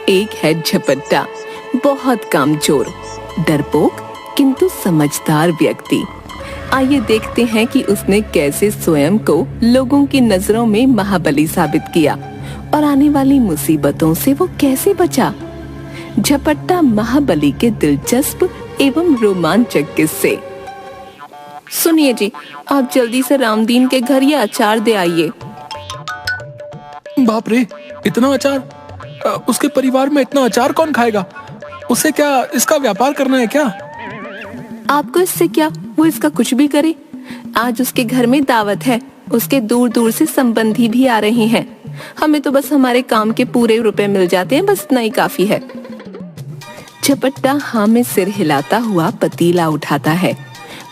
एक है झपट्टा, बहुत कामचोर, डरपोक किंतु समझदार व्यक्ति। आइए देखते हैं कि उसने कैसे स्वयं को लोगों की नजरों में महाबली साबित किया और आने वाली मुसीबतों से वो कैसे बचा। झपट्टा महाबली के दिलचस्प एवं रोमांचक किस्से। सुनिए जी, आप जल्दी से रामदीन के घर ये अचार दे आइए। बाप रे, इतना अचार! उसके परिवार में इतना अचार कौन खाएगा? उसे क्या इसका व्यापार करना है क्या? आपको इससे क्या, वो इसका कुछ भी करे। आज उसके घर में दावत है, उसके दूर दूर से संबंधी भी आ रहे हैं। हमें तो बस हमारे काम के पूरे रुपए मिल जाते हैं, बस इतना ही काफी है। झपट्टा हाँ में सिर हिलाता हुआ पतीला उठाता है।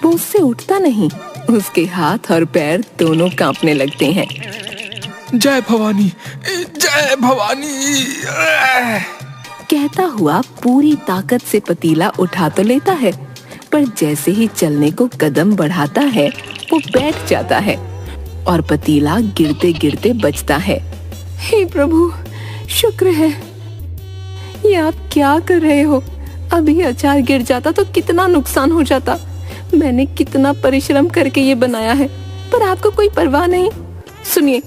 वो उससे उठता नहीं, उसके हाथ और पैर दोनों कांपने लगते हैं। जय भवानी, जय भवानी कहता हुआ पूरी ताकत से पतीला उठा तो लेता है, पर जैसे ही चलने को कदम बढ़ाता है वो बैठ जाता है और पतीला गिरते गिरते बचता है। हे प्रभु, शुक्र है। ये आप क्या कर रहे हो? अभी अचार गिर जाता तो कितना नुकसान हो जाता। मैंने कितना परिश्रम करके ये बनाया है, पर आपको कोई परवाह नहीं। सुनिए,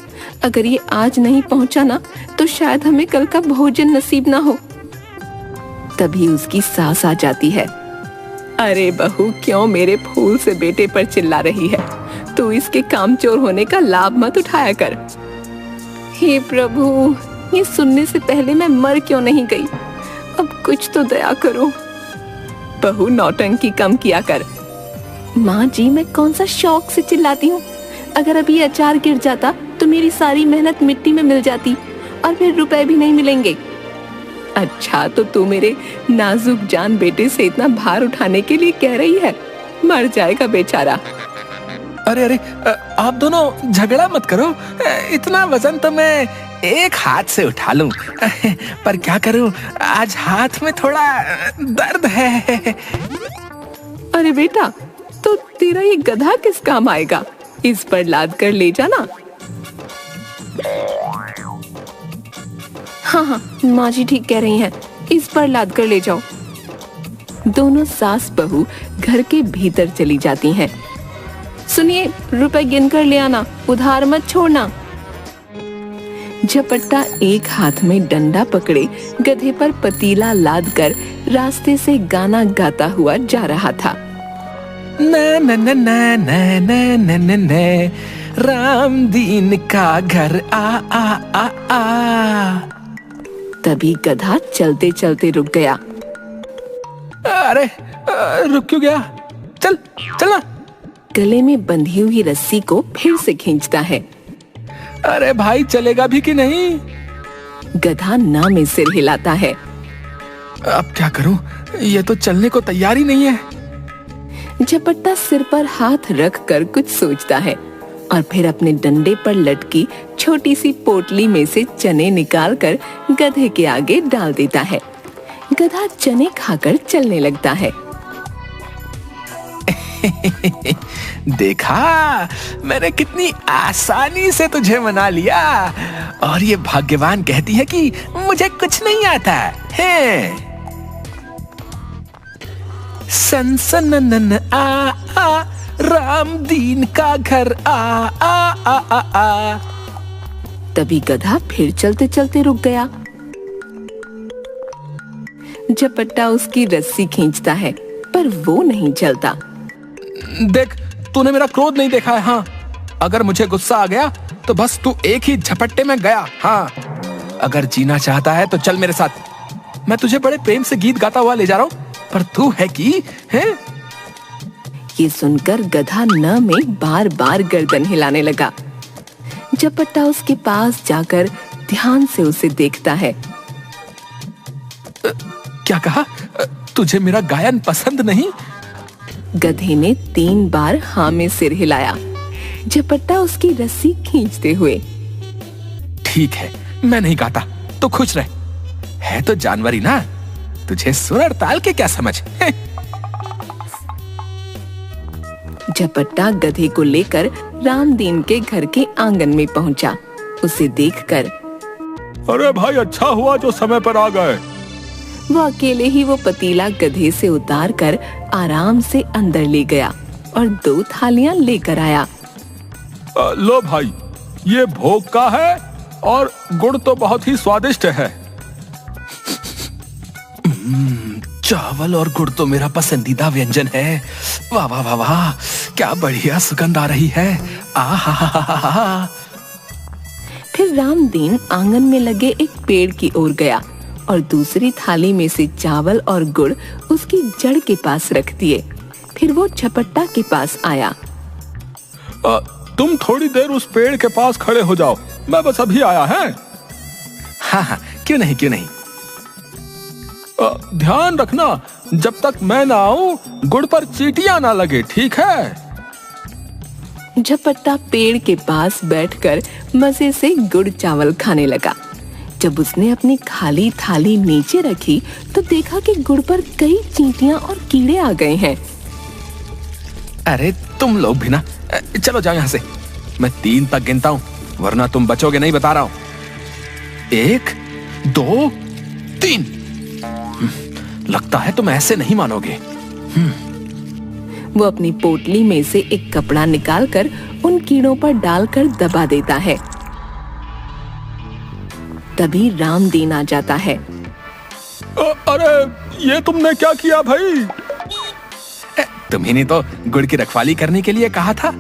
अगर ये आज नहीं पहुंचा ना तो शायद हमें कल का भोजन नसीब ना हो। तभी उसकी सास आ जाती है। अरे बहू, क्यों मेरे फूल से बेटे पर चिल्ला रही है? तू इसके कामचोर होने का लाभ मत उठाया कर। हे प्रभु, ये सुनने से पहले मैं मर क्यों नहीं गई? अब कुछ तो दया करो। बहू, नौटंकी कम किया कर। माँ जी, मैं कौन सा शौक से चिल्लाती हूँ? अगर अभी अचार गिर जाता तो मेरी सारी मेहनत मिट्टी में मिल जाती और फिर रुपए भी नहीं मिलेंगे। अच्छा, तो तू मेरे नाजुक जान बेटे से इतना भार उठाने के लिए कह रही है? मर जाएगा बेचारा। अरे अरे, आप दोनों झगड़ा मत करो। इतना वजन तो मैं एक हाथ से उठा लूं, पर क्या करूं, आज हाथ में थोड़ा दर्द है। अरे बेटा, तो तेरा ये गधा किस काम आएगा? इस पर लाद कर ले जाना। हाँ, माँ जी ठीक कह रही हैं, इस पर लाद कर ले जाओ। दोनों सास बहू घर के भीतर चली जाती हैं। सुनिए, रुपए गिन कर ले आना, उधार मत छोड़ना। झपट्टा एक हाथ में डंडा पकड़े गधे पर पतीला लाद कर रास्ते से गाना गाता हुआ जा रहा था। न न न न न न न न रामदीन का घर आ आ आ आ। तभी गधा चलते चलते रुक गया। अरे, रुक क्यों गया? चल चलना। गले में बंधी हुई रस्सी को फिर से खींचता है। अरे भाई, चलेगा भी कि नहीं? गधा ना में सिर हिलाता है। अब क्या करूं? ये तो चलने को तैयार ही नहीं है। झपट्टा सिर पर हाथ रख कर कुछ सोचता है और फिर अपने डंडे पर लटकी छोटी सी पोटली में से चने निकालकर गधे के आगे डाल देता है। गधा चने खाकर चलने लगता है। देखा, मैंने कितनी आसानी से तुझे मना लिया, और ये भाग्यवान कहती है कि मुझे कुछ नहीं आता है। सन सन नन आ आ, रामदीन का घर आ आ आ आ आ। तभी गधा फिर चलते चलते रुक गया। झपट्टा उसकी रस्सी खींचता है, पर वो नहीं चलता। देख, तूने मेरा क्रोध नहीं देखा है। हाँ, अगर मुझे गुस्सा आ गया तो बस तू एक ही झपट्टे में गया। हाँ, अगर जीना चाहता है तो चल मेरे साथ। मैं तुझे बड़े प्रेम से गीत गाता हुआ ले जा रहा हूँ, पर तू है कि है? ये सुनकर गधा न में बार बार गर्दन हिलाने लगा। झपट्टा उसके पास जाकर ध्यान से उसे देखता है। क्या कहा? तुझे मेरा गायन पसंद नहीं? गधे ने 3 बार हाँ में सिर हिलाया। झपट्टा उसकी रस्सी खींचते हुए। ठीक है, मैं नहीं गाता, तो खुश रह। है तो जानवरी ना, तुझे सुर और ताल के क्या समझ। झपट्टा गधे को लेकर रामदीन के घर के आंगन में पहुंचा। उसे देखकर अरे भाई, अच्छा हुआ जो समय पर आ गए। वो अकेले ही वो पतीला गधे से उतार कर आराम से अंदर ले गया और 2 थालियां लेकर आया। लो भाई, ये भोग का है और गुड़ तो बहुत ही स्वादिष्ट है। चावल और गुड़ तो मेरा पसंदीदा व्यंजन है। वाह वाह वाह वाह, क्या बढ़िया सुगंध आ रही है। आहा। फिर रामदीन आंगन में लगे एक पेड़ की ओर गया और दूसरी थाली में से चावल और गुड़ उसकी जड़ के पास रख दिए। फिर वो झपट्टा के पास आया। तुम थोड़ी देर उस पेड़ के पास खड़े हो जाओ, मैं बस अभी आया है। हाँ, क्यों नहीं क्यों नहीं। ध्यान रखना, जब तक मैं ना आऊं गुड़ पर चींटियां ना लगे, ठीक है? झपट्टा पेड़ के पास बैठकर मजे से गुड़ चावल खाने लगा। जब उसने अपनी खाली थाली नीचे रखी तो देखा कि गुड़ पर कई चींटियां और कीड़े आ गए हैं। अरे तुम लोग भी ना, चलो जाओ यहाँ से। मैं 3 तक गिनता हूँ, वरना तुम बचोगे नहीं, बता रहा हूँ। 1 2 3। लगता है तुम ऐसे नहीं मानोगे। वो अपनी पोटली में से एक कपड़ा निकालकर उन कीड़ों पर डालकर दबा देता है। तभी रामदीन आ जाता है। अरे ये तुमने क्या किया भाई? तुम्ही ने तो गुड़ की रखवाली करने के लिए कहा था।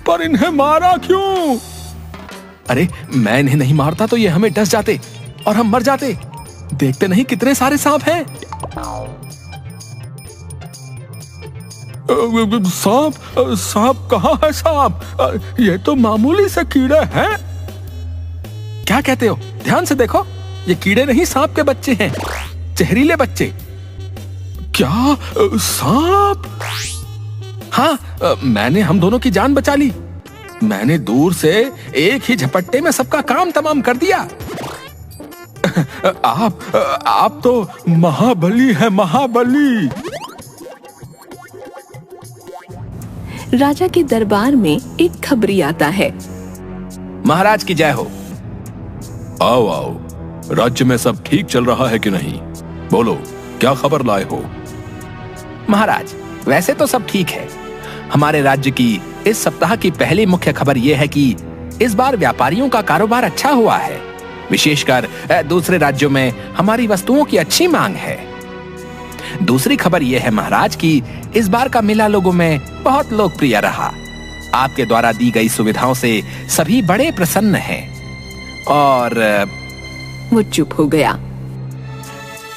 पर इन्हें मारा क्यों? अरे मैं इन्हें नहीं मारता तो ये हमें डस जाते और हम मर जाते। देखते नहीं कितने सारे सांप हैं। सांप कहाँ है? सांप? ये तो मामूली से कीड़े हैं। क्या कहते हो? ध्यान से देखो, ये कीड़े नहीं, सांप के बच्चे हैं, जहरीले बच्चे। क्या सांप? हाँ, मैंने हम दोनों की जान बचा ली। मैंने दूर से एक ही झपट्टे में सबका काम तमाम कर दिया। आप तो महाबली है, महाबली। राजा के दरबार में एक खबरी आता है। महाराज की जय हो। आओ आओ, राज्य में सब ठीक चल रहा है कि नहीं? बोलो, क्या खबर लाए हो? महाराज, वैसे तो सब ठीक है। हमारे राज्य की इस सप्ताह की पहली मुख्य खबर यह है कि इस बार व्यापारियों का कारोबार अच्छा हुआ है। विशेषकर दूसरे राज्यों में हमारी वस्तुओं की अच्छी मांग है। दूसरी खबर यह है महाराज कि इस बार का मेला लोगों में बहुत लोकप्रिय रहा। आपके द्वारा दी गई सुविधाओं से सभी बड़े प्रसन्न हैं। और वो चुप हो गया।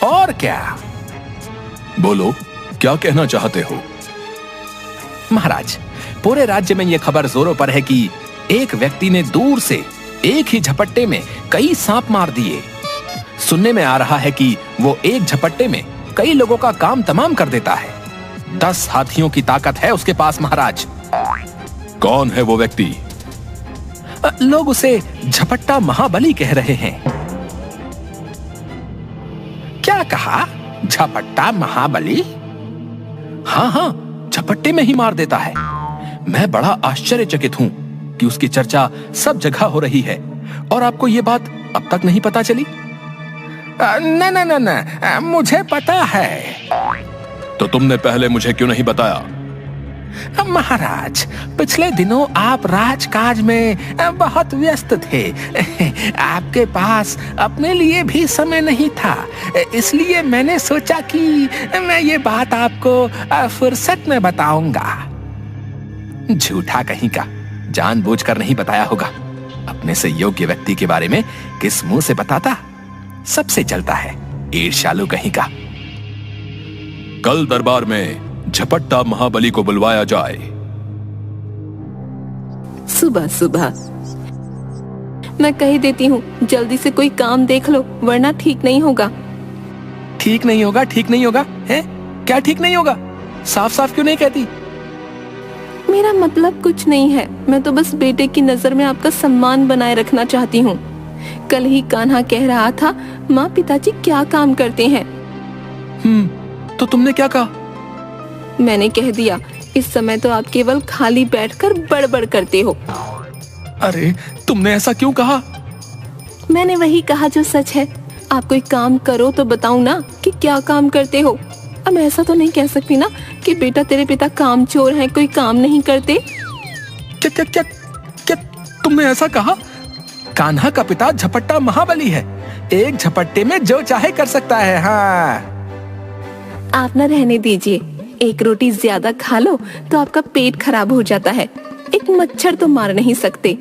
और क्या? बोलो, क्या कहना चाहते हो? महाराज, पूरे राज्य में यह खबर जोरों पर है कि एक व्यक्ति ने दूर से एक ही झपट्टे में कई सांप मार दिए। सुनने में आ रहा है कि वो एक झपट्टे में कई लोगों का काम तमाम कर देता है। 10 हाथियों की ताकत है उसके पास महाराज। कौन है वो व्यक्ति? लोग उसे झपट्टा महाबली कह रहे हैं। क्या कहा? झपट्टा महाबली? हाँ हाँ, झपट्टे में ही मार देता है। मैं बड़ा आश्चर्यचकित हूँ कि उसकी चर्चा सब जगह हो रही है और आपको ये बात अब तक नहीं पता चली? न, मुझे पता है। तो तुमने पहले मुझे क्यों नहीं बताया? महाराज, पिछले दिनों आप राजकाज में बहुत व्यस्त थे। आपके पास अपने लिए भी समय नहीं था, इसलिए मैंने सोचा कि मैं ये बात आपको फुर्सत में बताऊंगा। झूठा कहीं का, जानबूझकर नहीं बताया होगा। अपने से योग्य व्यक्ति के बारे में किस मुंह से बताता? सबसे चलता है, ईर्ष्यालु कहीं का। कल दरबार में झपट्टा महाबली को बुलवाया जाए। सुबह सुबह मैं कह देती हूँ, जल्दी से कोई काम देख लो, वरना ठीक नहीं होगा। ठीक नहीं होगा? ठीक नहीं होगा है? क्या ठीक नहीं होगा? साफ साफ क्यों नहीं कहती? मेरा मतलब कुछ नहीं है, मैं तो बस बेटे की नजर में आपका सम्मान बनाए रखना चाहती हूँ। कल ही कान्हा कह रहा था, माँ पिताजी क्या काम करते हैं। तो तुमने क्या कहा? मैंने कह दिया, इस समय तो आप केवल खाली बैठकर बड़बड़ करते हो। अरे तुमने ऐसा क्यों कहा? मैंने वही कहा जो सच है। आप कोई काम करो तो बताओ ना कि क्या काम करते हो। अब ऐसा तो नहीं कह सकती ना कि बेटा तेरे पिता कामचोर हैं, कोई काम नहीं करते। क्या क्या क्या क्या तुमने ऐसा कहा? कान्हा का पिता झपट्टा महाबली है, एक झपट्टे में जो चाहे कर सकता है। हाँ, आप ना रहने दीजिए, एक रोटी ज्यादा खा लो तो आपका पेट खराब हो जाता है। एक मच्छर तो मार नहीं सकते,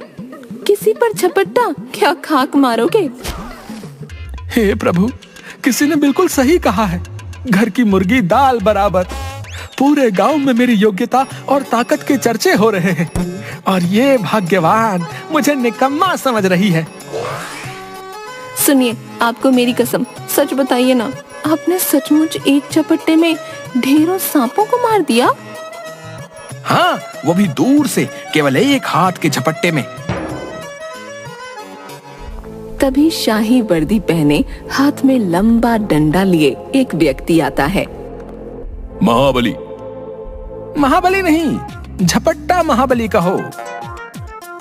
किसी पर झपट्टा, क्या खाक मारोगे? हे प्रभु, किसी ने बिल्कुल सही कहा है, घर की मुर्गी दाल बराबर। पूरे गांव में मेरी योग्यता और ताकत के चर्चे हो रहे हैं और ये भाग्यवान मुझे निकम्मा समझ रही है। सुनिए, आपको मेरी कसम, सच बताइए ना, आपने सचमुच एक झपट्टे में ढेरों सांपों को मार दिया? हाँ, वो भी दूर से, केवल एक हाथ के झपट्टे में। तभी शाही वर्दी पहने, हाथ में लंबा डंडा लिए एक व्यक्ति आता है। महाबली। महाबली नहीं, झपट्टा महाबली कहो।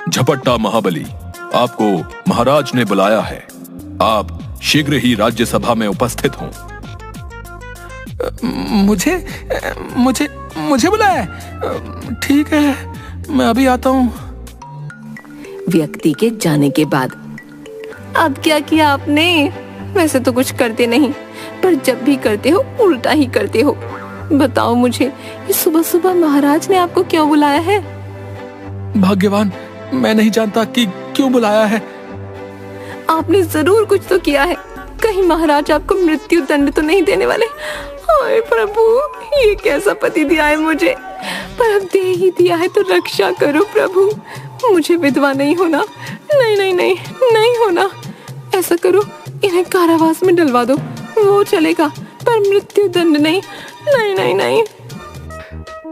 झपट्टा महाबली, आपको महाराज ने बुलाया है, आप शीघ्र ही राज्यसभा में उपस्थित हों। मुझे मुझे मुझे बुलाया है? ठीक है, मैं अभी आता हूँ। व्यक्ति के जाने के बाद अब क्या किया आपने? वैसे तो कुछ करते नहीं, पर जब भी करते हो उल्टा ही करते हो। बताओ मुझे, ये सुबह सुबह महाराज ने आपको क्यों बुलाया है? भाग्यवान, मैं नहीं जानता कि क्यों बुलाया है। आपने जरूर कुछ तो किया है, कहीं महाराज आपको मृत्यु दंड तो नहीं देने वाले? हाय प्रभु, ये कैसा पति दिया है मुझे, पर अब दे ही दिया है तो रक्षा करो प्रभु। मुझे विधवा नहीं होना, नहीं नहीं नहीं नहीं होना। ऐसा करो, इन्हें कारावास में डलवा दो, वो चलेगा, पर मृत्यु दंड नहीं, नहीं नहीं नहीं।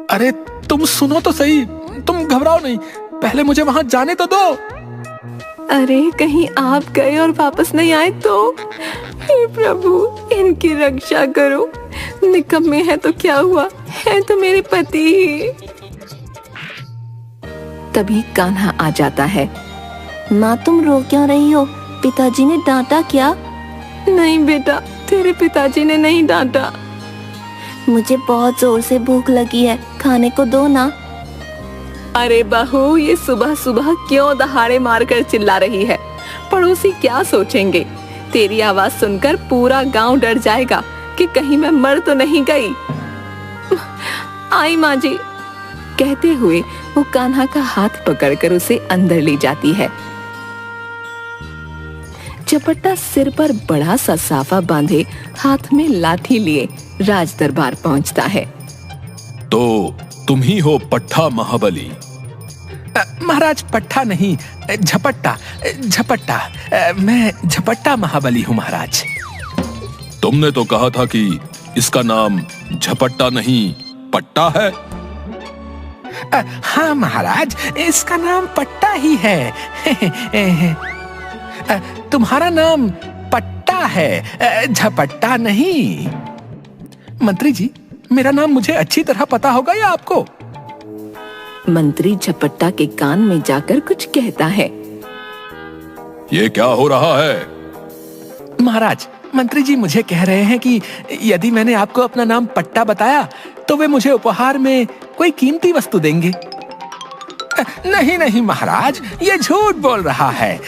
अरे तुम सुनो तो सही, तुम घबराओ नहीं, पहले मुझे वहां जाने तो दो। अरे कहीं आप गए और वापस नहीं आए तो? हे प्रभु, इनकी रक्षा करो। निकम्मे है तो क्या हुआ, है तो मेरे पति ही। तभी कान्हा आ जाता है। माँ, तुम रो क्यों रही हो? पिताजी ने डांटा क्या? नहीं बेटा, तेरे पिताजी ने नहीं डांटा। मुझे बहुत जोर से भूख लगी है, खाने को दो ना। अरे बहू, ये सुबह सुबह क्यों दहाड़े मारकर चिल्ला रही है? पड़ोसी क्या सोचेंगे? तेरी आवाज सुनकर पूरा गांव डर जाएगा कि कहीं मैं मर तो नहीं गई। आई माँ जी, कहते हुए वो कान्हा का हाथ पकड़कर उसे अंदर ले जाती है। झपट्टा सिर पर बड़ा सा साफा बांधे, हाथ में लाठी लिए राज दरबार पहुंचता है। तो तुम ही हो पट्टा महाबली? महाराज, पट्टा नहीं, झपट्टा झपट्टा। मैं झपट्टा महाबली हूँ महाराज। तुमने तो कहा था कि इसका नाम झपट्टा नहीं पट्टा है। हाँ महाराज, इसका नाम पट्टा ही है। तुम्हारा नाम पट्टा है, झपट्टा नहीं। मंत्री जी, मेरा नाम मुझे अच्छी तरह पता होगा या आपको? मंत्री झपट्टा के कान में जाकर कुछ कहता है। ये क्या हो रहा है? महाराज, मंत्री जी मुझे कह रहे हैं कि यदि मैंने आपको अपना नाम पट्टा बताया तो वे मुझे उपहार में कोई कीमती वस्तु देंगे। नहीं नहीं महाराज, ये झूठ बोल रहा है।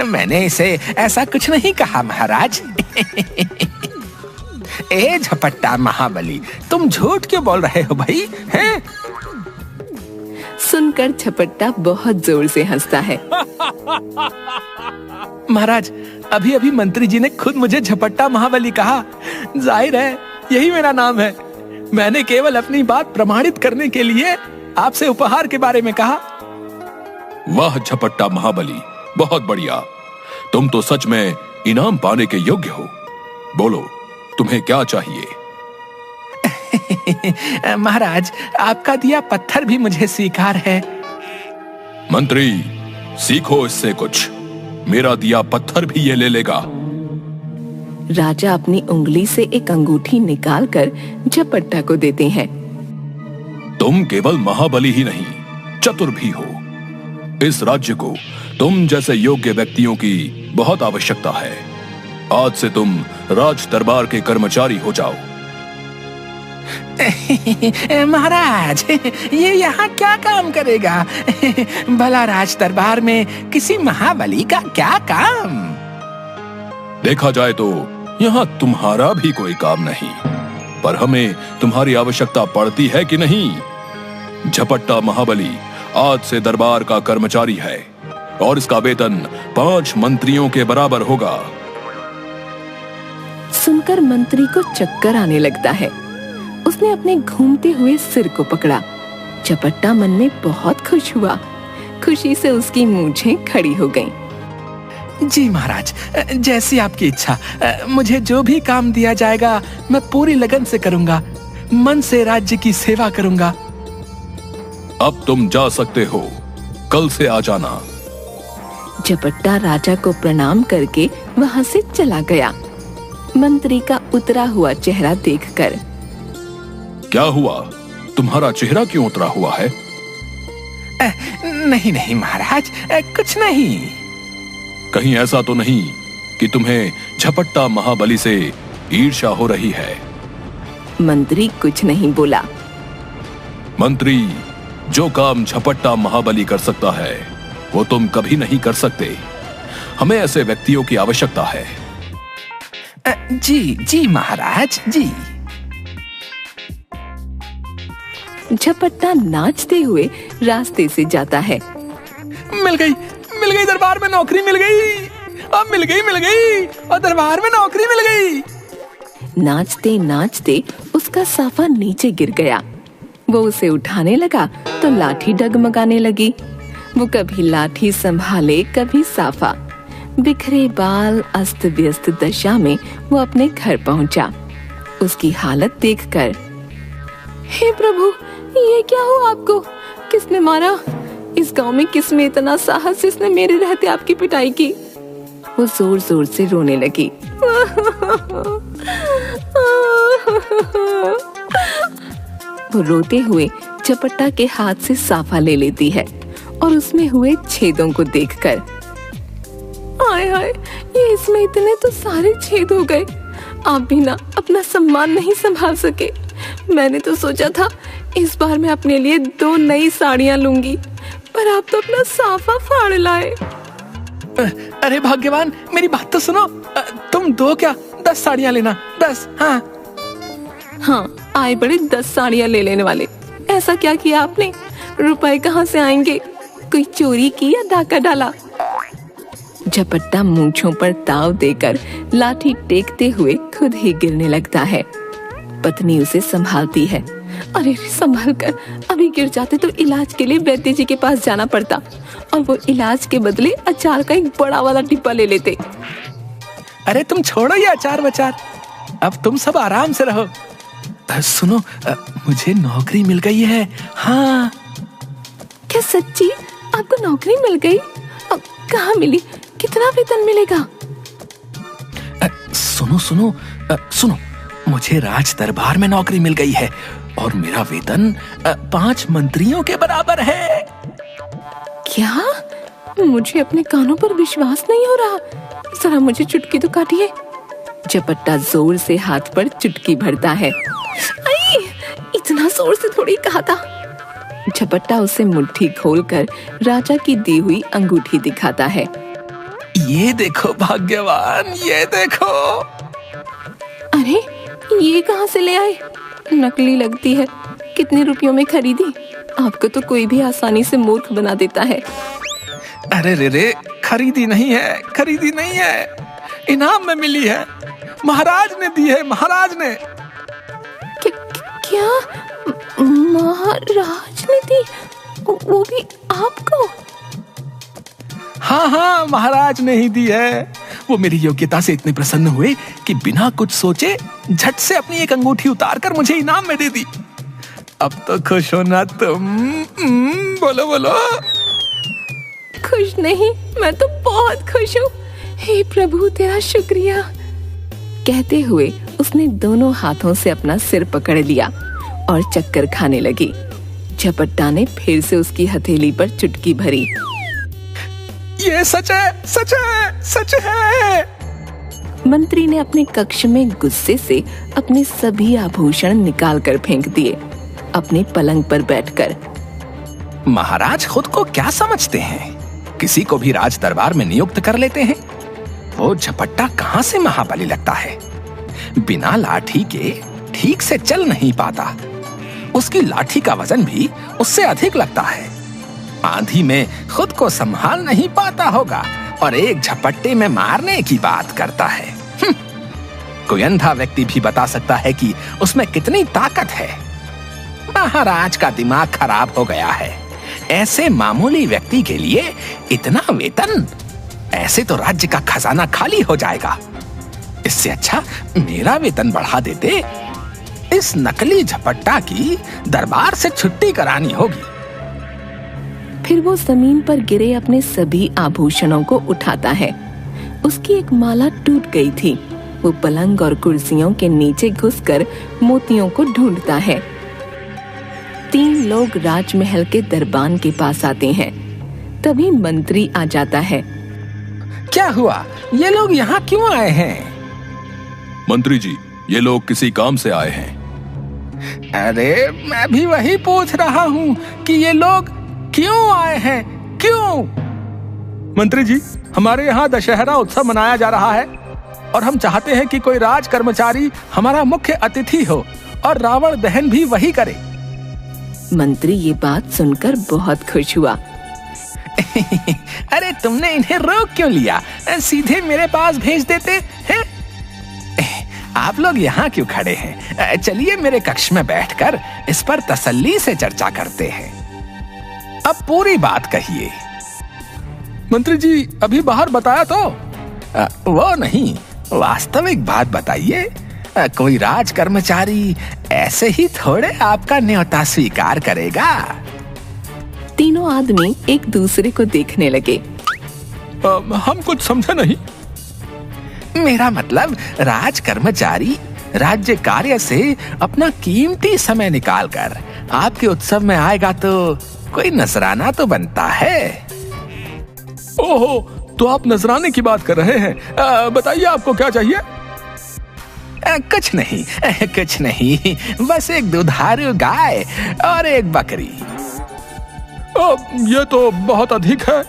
मैंने इसे ऐसा कुछ नहीं कहा महाराज। ए झपट्टा महाबली, तुम झूठ क्यों बोल रहे हो भाई? हैं? सुनकर झपट्टा बहुत जोर से हंसता है। महाराज, अभी अभी मंत्री जी ने खुद मुझे झपट्टा महाबली कहा। जाहिर है यही मेरा नाम है। मैंने केवल अपनी बात प्रमाणित करने के लिए आपसे उपहार के बारे में कहा। वाह झपट्टा महाबली, बहुत बढ़िया। तुम तो सच में इनाम पाने के योग्य हो। बोलो, तुम्हें क्या चाहिए? महाराज, आपका दिया पत्थर भी मुझे स्वीकार है। मंत्री, सीखो इससे कुछ। मेरा दिया पत्थर भी ये ले लेगा। राजा अपनी उंगली से एक अंगूठी निकालकर झपट्टा को देते हैं। तुम केवल महाबली ही नहीं, चतुर भी हो। इस राज्य को तुम जैसे योग्य व्यक्तियों की बहुत आवश्यकता है। आज से तुम राज दरबार के कर्मचारी हो जाओ। महाराज, ये यहाँ क्या काम करेगा? भला राज दरबार में किसी महाबली का क्या काम? देखा जाए तो यहाँ तुम्हारा भी कोई काम नहीं, पर हमें तुम्हारी आवश्यकता पड़ती है कि नहीं। झपट्टा महाबली आज से दरबार का कर्मचारी है और इसका वेतन 5 मंत्रियों के बराबर होगा। सुनकर मंत्री को चक्कर आने लगता है। उसने अपने घूमते हुए सिर को पकड़ा। झपट्टा मन में बहुत खुश हुआ। खुशी से उसकी मूंछें खड़ी हो गईं। जी महाराज, जैसी आपकी इच्छा। मुझे जो भी काम दिया जाएगा मैं पूरी लगन से करूंगा। मन से राज्य की सेवा करूंगा। अब तुम जा सकते हो, कल से आ जाना। झपट्टा राजा को प्रणाम करके वहां से चला गया। मंत्री का उतरा हुआ चेहरा देखकर, क्या हुआ? तुम्हारा चेहरा क्यों उतरा हुआ है? नहीं नहीं महाराज, कुछ नहीं। कहीं ऐसा तो नहीं कि तुम्हें झपट्टा महाबली से ईर्ष्या हो रही है? मंत्री कुछ नहीं बोला। मंत्री, जो काम झपट्टा महाबली कर सकता है वो तुम कभी नहीं कर सकते। हमें ऐसे व्यक्तियों की आवश्यकता है। जी जी महाराज जी। झपट्टा नाचते हुए रास्ते से जाता है। मिल गई दरबार में नौकरी मिल गई। अब मिल गई और दरबार में नौकरी मिल गई। नाचते नाचते उसका साफा नीचे गिर गया। वो उसे उठाने लगा तो लाठी डगमगाने लगी। वो कभी लाठी संभाले कभी साफा। बिखरे बाल, अस्त व्यस्त दशा में वो अपने घर पहुंचा। उसकी हालत देखकर, हे प्रभु, ये क्या हुआ आपको? किसने मारा? इस गांव में किसमें इतना साहस जिसने मेरे रहते आपकी पिटाई की? वो जोर जोर से रोने लगी। वो रोते हुए झपट्टा के हाथ से साफा ले लेती है और उसमें हुए छेदों को देखकर, हाय हाय, ये इसमें इतने तो सारे छेद हो गए। आप भी ना अपना सम्मान नहीं संभाल सके। मैंने तो सोचा था इस बार मैं अपने लिए 2 नई साड़ियां लूंगी, पर आप तो अपना साफा फाड़ लाए। अरे भाग्यवान, मेरी बात तो सुनो। तुम 2 क्या 10 साड़ियां लेना। 10। हाँ, आए बड़े 10 साड़ियां ले लेने वाले। ऐसा क्या किया आपने? रुपए कहाँ से आएंगे? कोई चोरी की या डाका डाला? झपट्टा मूंछों पर ताव देकर लाठी टेकते हुए खुद ही गिरने लगता है। पत्नी उसे संभालती है। अरे संभल कर, अभी गिर जाते तो इलाज के लिए वैद्य जी के पास जाना पड़ता और वो इलाज के बदले अचार का एक बड़ा वाला डिब्बा ले लेते। अरे तुम छोड़ो ये अचार वचार, अब तुम सब आराम से रहो। सुनो, मुझे नौकरी मिल गई है। हाँ। क्या सच्ची? आपको नौकरी मिल गई? कहाँ मिली? कितना वेतन मिलेगा? सुनो, मुझे राज दरबार में नौकरी मिल गई है और मेरा वेतन 5 मंत्रियों के बराबर है। क्या? मुझे अपने कानों पर विश्वास नहीं हो रहा। जरा मुझे चुटकी तो काटिए। झपट्टा जोर से हाथ पर चुटकी भरता है। इतना जोर से थोड़ी कहा था। झपट्टा उसे मुट्ठी खोलकर राजा की दी हुई अंगूठी दिखाता है। ये देखो भाग्यवान, ये देखो। अरे ये कहाँ से ले आए? नकली लगती है। कितने रुपयों में खरीदी? आपको तो कोई भी आसानी से मूर्ख बना देता है। अरे रे, खरीदी नहीं है, इनाम में मिली है। महाराज ने दी है, महाराज ने। क्या? महाराज ने दी? वो भी आपको? हाँ, महाराज ने ही दी है। वो मेरी योग्यता से इतने प्रसन्न हुए कि बिना कुछ सोचे झट से अपनी एक अंगूठी उतार कर मुझे इनाम में दे दी। अब तो खुश हो ना तुम? बोलो। खुश नहीं, मैं तो बहुत खुश हूँ। हे प्रभु, तेरा शुक्रिया। कहते हुए उसने दोनों हाथों से अपना सिर पकड़ लिया और चक्कर खाने लगी। झपट्टा ने फिर से उसकी हथेली पर चुटकी भरी। ये सच है, सच है, सच है। मंत्री ने अपने कक्ष में गुस्से से अपने सभी आभूषण निकालकर फेंक दिए, अपने पलंग पर बैठकर। महाराज खुद को क्या समझते हैं? किसी को भी राज दरबार में नियुक्त कर लेते हैं। वो झपट्टा कहां से महाबली लगता है? बिना लाठी के ठीक से चल नहीं पाता। उसकी लाठी का वजन भी उससे अधिक लगता है। आंधी में खुद को संभाल नहीं पाता होगा और एक झपट्टे में मारने की बात करता है। कोई अंधा व्यक्ति भी बता सकता है कि उसमें कितनी ताकत है। महाराज का दिमाग खराब हो गया है। ऐसे मामूली व्यक्ति के लिए इतना वेतन? ऐसे तो राज्य का खजाना खाली हो जाएगा। इससे अच्छा मेरा वेतन बढ़ा देते। इस नकली झपट्टा की दरबार से छुट्टी करानी होगी। फिर वो जमीन पर गिरे अपने सभी आभूषणों को उठाता है। उसकी एक माला टूट गई थी। वो पलंग और कुर्सियों के नीचे घुसकर मोतियों को ढूंढता है। 3 लोग राजमहल के दरबान के पास आते हैं। तभी मंत्री आ जाता है। क्या हुआ? ये लोग यहाँ क्यों आए हैं? मंत्री जी, ये लोग किसी काम से आए हैं। अरे मैं भी वही पूछ रहा हूँ कि ये लोग क्यों आए हैं? क्यों? मंत्री जी, हमारे यहाँ दशहरा उत्सव मनाया जा रहा है और हम चाहते हैं कि कोई राज कर्मचारी हमारा मुख्य अतिथि हो और रावण दहन भी वही करे। मंत्री ये बात सुनकर बहुत खुश हुआ। अरे तुमने इन्हें रोक क्यों लिया? सीधे मेरे पास भेज देते हैं। आप लोग यहाँ क्यों खड़े हैं? चलिए मेरे कक्ष में बैठकर इस पर तसल्ली से चर्चा करते हैं। अब पूरी बात कहिए। मंत्री जी, अभी बाहर बताया तो। वो नहीं, वास्तविक बात बताइए। कोई राज कर्मचारी ऐसे ही थोड़े आपका न्योता स्वीकार करेगा। तीनों आदमी एक दूसरे को देखने लगे। हम कुछ समझे नहीं। मेरा मतलब राज कर्मचारी राज्य कार्य से अपना कीमती समय निकालकर आपके उत्सव में आएगा तो कोई नजराना तो बनता है। ओहो, तो आप नजराने की बात कर रहे हैं। बताइए आपको क्या चाहिए? कुछ नहीं, कुछ नहीं, बस एक दुधारू गाय और एक बकरी। ये तो बहुत अधिक है।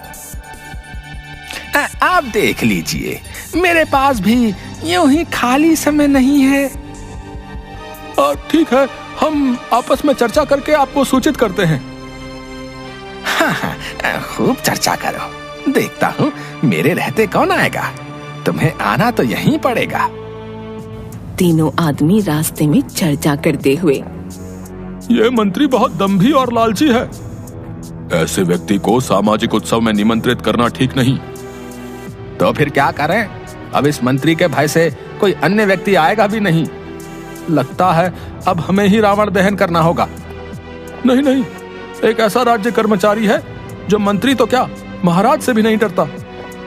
आप देख लीजिए, मेरे पास भी यूं ही खाली समय नहीं है। ठीक है, हम आपस में चर्चा करके आपको सूचित करते हैं। हाँ, खूब चर्चा करो। देखता हूँ मेरे रहते कौन आएगा। तुम्हें आना तो यहीं पड़ेगा। तीनों आदमी रास्ते में चर्चा करते हुए। ये मंत्री बहुत दंभी और लालची है। ऐसे व्यक्ति को सामाजिक उत्सव में निमंत्रित करना ठीक नहीं। तो फिर क्या करें? अब इस मंत्री के भय से कोई अन्य व्यक्ति आएगा भी नहीं। लगता है अब हमें ही रावण दहन करना होगा। नहीं नहीं, एक ऐसा राज्य कर्मचारी है जो मंत्री तो क्या, महाराज से भी नहीं डरता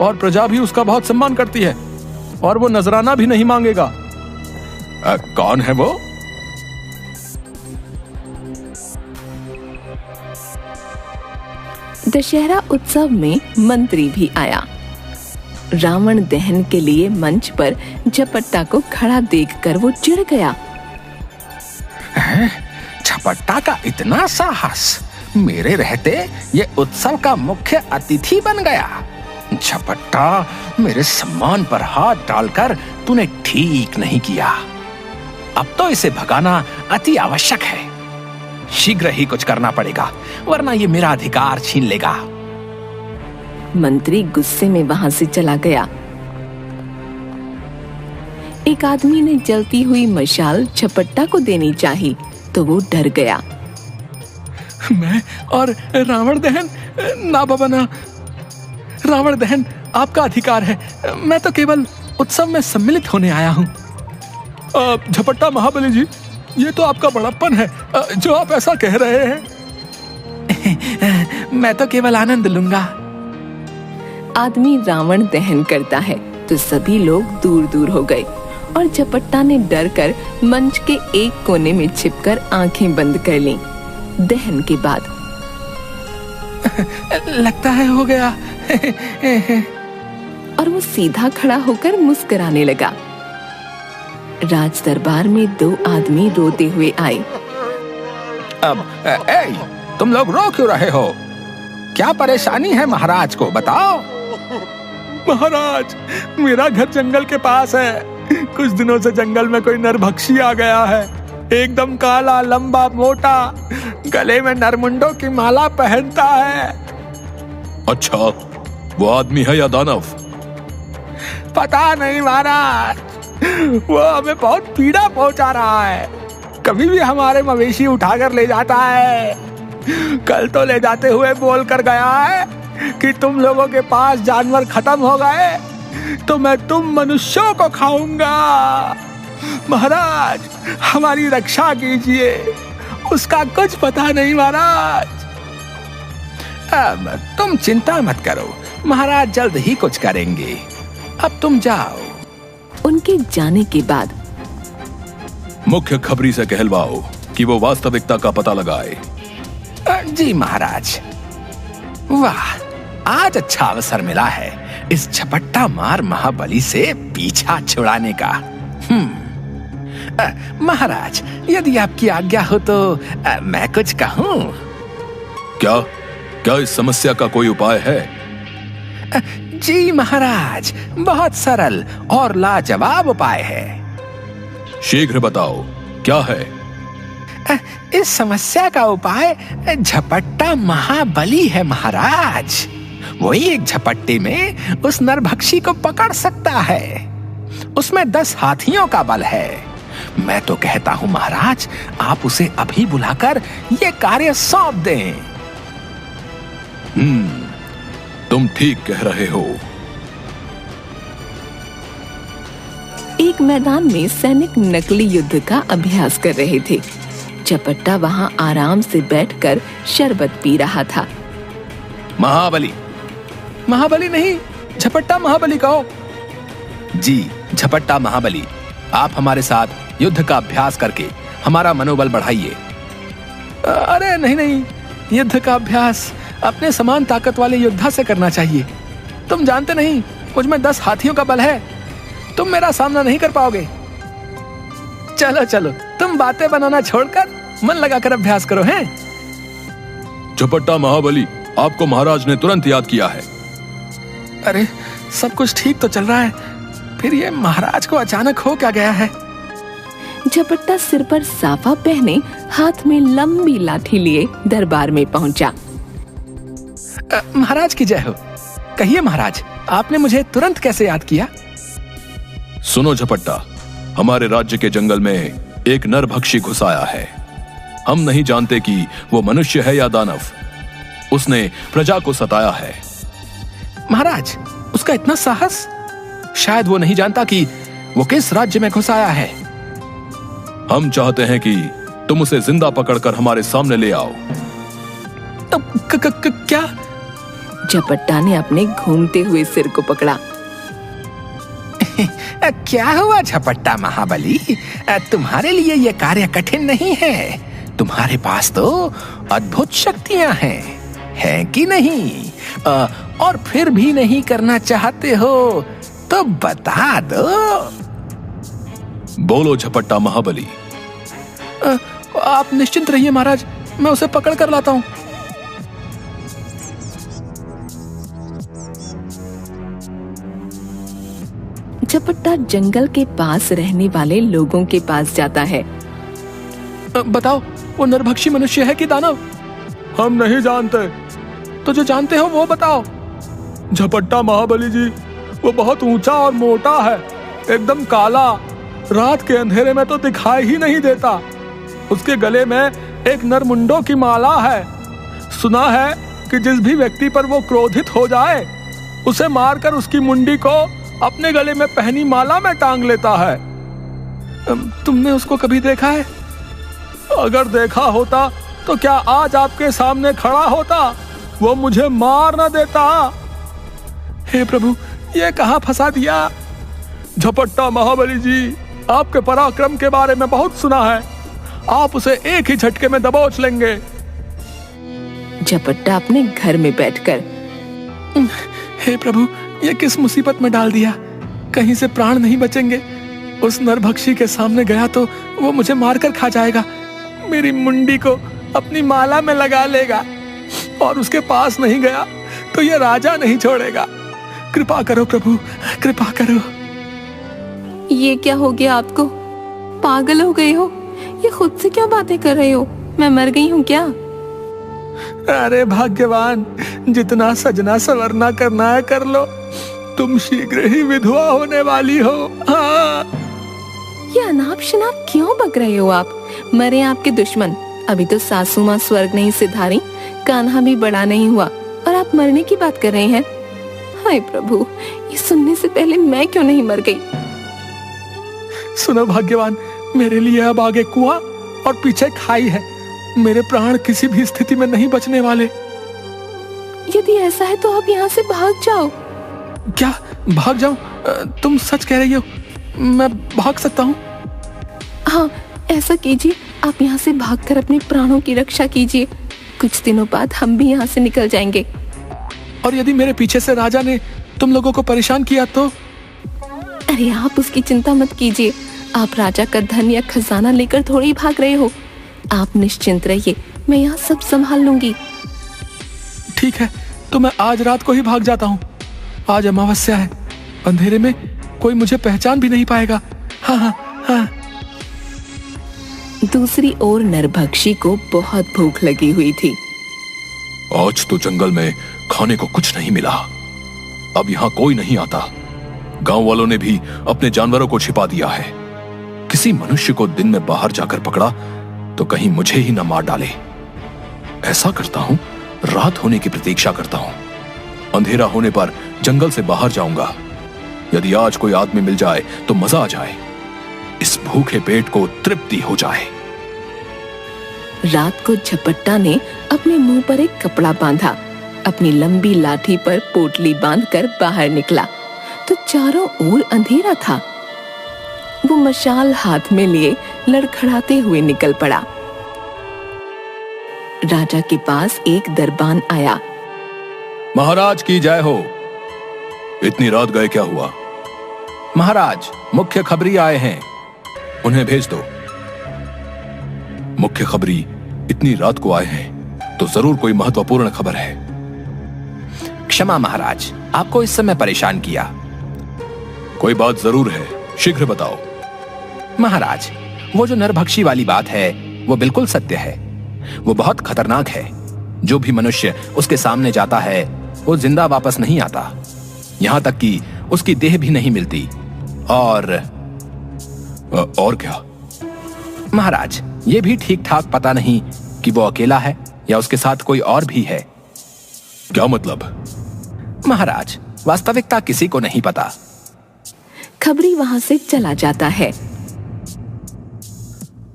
और प्रजा भी उसका बहुत सम्मान करती है और वो नजराना भी नहीं मांगेगा। कौन है वो? दशहरा उत्सव में मंत्री भी आया। रावण दहन के लिए मंच पर झपट्टा को खड़ा देखकर वो चिढ़ गया। झपट्टा का इतना साहस! मेरे रहते ये उत्सव का मुख्य अतिथि बन गया। झपट्टा, मेरे सम्मान पर हाथ डालकर तूने ठीक नहीं किया। अब तो इसे भगाना अति आवश्यक है। शीघ्र ही कुछ करना पड़ेगा, वरना ये मेरा अधिकार छीन लेगा। मंत्री गुस्से में वहां से चला गया। एक आदमी ने जलती हुई मशाल झपट्टा को देनी चाहिए तो वो डर गया। मैं और रावण दहन ना बाबा ना। रावण दहन आपका अधिकार है। मैं तो केवल उत्सव में सम्मिलित होने आया हूँ। झपट्टा महाबली जी, ये तो आपका बड़प्पन है जो आप ऐसा कह रहे हैं। मैं तो केवल आनंद लूंगा। आदमी रावण दहन करता है तो सभी लोग दूर दूर हो गए और झपट्टा ने डर कर मंच के एक कोने में छिपकर आंखें बंद कर लीं। दहन के बाद लगता है हो गया। और वो सीधा खड़ा होकर मुस्कुराने लगा। राज दरबार में दो आदमी रोते हुए आए। अब तुम लोग रो क्यों रहे हो? क्या परेशानी है महाराज को बताओ। महाराज, मेरा घर जंगल के पास है। कुछ दिनों से जंगल में कोई नरभक्षी आ गया है। एकदम काला, लंबा, मोटा, गले में नरमुंडों की माला पहनता है। अच्छा, वो आदमी है या दानव? पता नहीं महाराज, वो हमें बहुत पीड़ा पहुंचा रहा है। कभी भी हमारे मवेशी उठाकर ले जाता है। कल तो ले जाते हुए बोल कर गया है कि तुम लोगों के पास जानवर खत्म हो गए तो मैं तुम मनुष्यों को खाऊंगा। महाराज, हमारी रक्षा कीजिए। उसका कुछ पता नहीं महाराज। अब तुम चिंता मत करो, महाराज जल्द ही कुछ करेंगे। अब तुम जाओ। उनके जाने के बाद मुख्य खबरी से कहलवाओ कि वो वास्तविकता का पता लगाए। जी महाराज। वाह, आज अच्छा अवसर मिला है इस झपट्टा मार महाबली से पीछा छुड़ाने का। महाराज, यदि आपकी आज्ञा हो तो मैं कुछ कहूँ। क्या क्या इस समस्या का कोई उपाय है? जी महाराज, बहुत सरल और लाजवाब उपाय है। शीघ्र बताओ, क्या है? इस समस्या का उपाय झपट्टा महाबली है महाराज। वही एक झपट्टे में उस नरभक्षी को पकड़ सकता है। उसमें 10 हाथियों का बल है। मैं तो कहता हूं महाराज, आप उसे अभी बुलाकर ये कार्य सौंप दें। तुम ठीक कह रहे हो। एक मैदान में सैनिक नकली युद्ध का अभ्यास कर रहे थे। झपट्टा वहां आराम से बैठकर शरबत पी रहा था। महाबली। महाबली नहीं, झपट्टा महाबली कहो। जी, झपट्टा महाबली, आप हमारे साथ युद्ध का अभ्यास करके हमारा मनोबल बढ़ाइए। अरे नहीं नहीं, युद्ध का अभ्यास अपने समान ताकत वाले योद्धा से करना चाहिए। तुम जानते नहीं, मुझ में 10 हाथियों का बल है। तुम मेरा सामना नहीं कर पाओगे। चलो चलो, तुम बातें बनाना छोड़कर मन लगाकर अभ्यास करो। हैं? झपट्टा महाबली, आपको महाराज ने तुरंत याद किया है। अरे, सब कुछ ठीक तो चल रहा है, फिर ये महाराज को अचानक हो क्या गया है? झपट्टा सिर पर साफा पहने, हाथ में लंबी लाठी लिए दरबार में पहुंचा। महाराज की जय हो। कहिए महाराज, आपने मुझे तुरंत कैसे याद किया? सुनो झपट्टा, हमारे राज्य के जंगल में एक नरभक्षी घुस आया है। हम नहीं जानते कि वो मनुष्य है या दानव। उसने प्रजा को सताया है। महाराज, उसका इतना साहस? शायद वो नहीं जानता कि वो किस राज्य में घुस आया है। हम चाहते हैं कि तुम उसे जिंदा पकड़कर हमारे सामने ले आओ। क्या? झपट्टा ने अपने घूमते हुए सिर को पकड़ा। क्या हुआ झपट्टा महाबली? तुम्हारे लिए यह कार्य कठिन नहीं है। तुम्हारे पास तो अद्भुत शक्तियां हैं कि नहीं? और फिर भी नहीं करना चाहते हो तो बता दो। बोलो झपट्टा महाबली। आप निश्चिंत रहिए महाराज, मैं उसे पकड़ कर लाता हूं। झपट्टा जंगल के पास रहने वाले लोगों के पास जाता है। बताओ, वो नरभक्षी मनुष्य है कि दानव? हम नहीं जानते। तो जो जानते हो वो बताओ। झपट्टा महाबली जी, वो बहुत ऊंचा और मोटा है, एकदम काला, रात के अंधेरे में तो दिखाई ही नहीं देता। उसके गले में एक नरमुंडों की माला है। सुना है कि जिस भी व्यक्ति पर वो क्रोधित हो जाए, उसे मारकर उसकी मुंडी को अपने गले में पहनी माला में टांग लेता है। तुमने उसको कभी देखा है? अगर देखा होता तो क्या आज आपके सामने खड़ा होता? वो मुझे मार न देता। हे प्रभु, ये कहां फंसा दिया? झपट्टा महाबली जी, आपके पराक्रम के बारे में बहुत सुना है। आप उसे एक ही झटके में दबोच लेंगे। झपट्टा अपने घर में बैठकर हे प्रभु, ये किस मुसीबत में डाल दिया। कहीं से प्राण नहीं बचेंगे। उस नरभक्षी के सामने गया तो वो मुझे मारकर खा जाएगा, मेरी मुंडी को अपनी माला में लगा लेगा, और उसके पास नहीं गया तो ये राजा नहीं छोड़ेगा। कृपा करो प्रभु, कृपा करो। ये क्या हो गया आपको? पागल हो गए हो? ये खुद से क्या बातें कर रहे हो? मैं मर गई हूँ क्या? अरे भाग्यवान, जितना सजना संवरना करना है कर लो, तुम शीघ्र ही विधवा होने वाली हो। हाँ। ये अनाप शनाप क्यों बक रहे हो आप? मरे आपके दुश्मन। अभी तो सासू माँ स्वर्ग नहीं सिधारी, कान्हा भी बड़ा नहीं हुआ, और आप मरने की बात कर रहे हैं। हाय प्रभु, ये सुनने से पहले मैं क्यों नहीं मर गई? सुनो भाग्यवान, मेरे लिए अब आगे कुआं और पीछे खाई है। मेरे प्राण किसी भी स्थिति में नहीं बचने वाले। यदि ऐसा है तो आप यहाँ से भाग जाओ। क्या भाग जाऊं? तुम सच कह रही हो? मैं भाग सकता हूँ? हाँ, ऐसा कीजिए, आप यहाँ से भागकर अपने प्राणों की रक्षा कीजिए। कुछ दिनों बाद हम भी यहाँ से निकल जाएंगे। और यदि मेरे पीछे से राजा ने तुम लोगों को परेशान किया तो? अरे आप उसकी चिंता मत कीजिए। आप राजा का धन या खजाना लेकर थोड़ी ही भाग रहे हो। आप निश्चिंत रहिए, मैं यहाँ सब संभाल लूंगी। ठीक है, तो मैं आज रात को ही भाग जाता हूँ। आज अमावस्या है, अंधेरे में कोई मुझे पहचान भी नहीं पाएगा। हाँ हाँ हाँ। दूसरी ओर नरभक्षी को बहुत भूख लगी हुई थी। आज तो जंगल में खाने को कुछ नहीं मिला। अब यहाँ कोई नहीं आता। गांव वालों ने भी अपने जानवरों को छिपा दिया है। किसी मनुष्य को दिन में बाहर जाकर पकड़ा तो कहीं मुझे ही न मार डाले। ऐसा करता हूं, रात होने की प्रतीक्षा करता हूं। अंधेरा होने पर जंगल से बाहर जाऊंगा। यदि आज कोई आदमी मिल जाए तो मजा आ जाए, इस भूखे पेट को तृप्ति हो जाए। रात को झपट्टा ने अपने मुंह पर एक कपड़ा बांधा, अपनी लंबी लाठी पर पोटली बांधकर बाहर निकला तो चारों ओर अंधेरा था। वो मशाल हाथ में लिए लड़खड़ाते हुए निकल पड़ा। राजा के पास एक दरबान आया। महाराज की जय हो। इतनी रात गए क्या हुआ? महाराज, मुख्य खबरी आए हैं, उन्हें भेज दो। मुख्य खबरी इतनी रात को आए हैं तो जरूर कोई महत्वपूर्ण खबर है। क्षमा महाराज, आपको इस समय परेशान किया। कोई बात जरूर है, शीघ्र बताओ। महाराज, वो जो नरभक्षी वाली बात है वो बिल्कुल सत्य है। वो बहुत खतरनाक है। जो भी मनुष्य उसके सामने जाता है वो जिंदा वापस नहीं आता। यहाँ तक कि उसकी देह भी नहीं मिलती। और क्या? महाराज, ये भी ठीक ठाक पता नहीं कि वो अकेला है या उसके साथ कोई और भी है। क्या मतलब? महाराज, वास्तविकता किसी को नहीं पता। खबरी वहां से चला जाता है।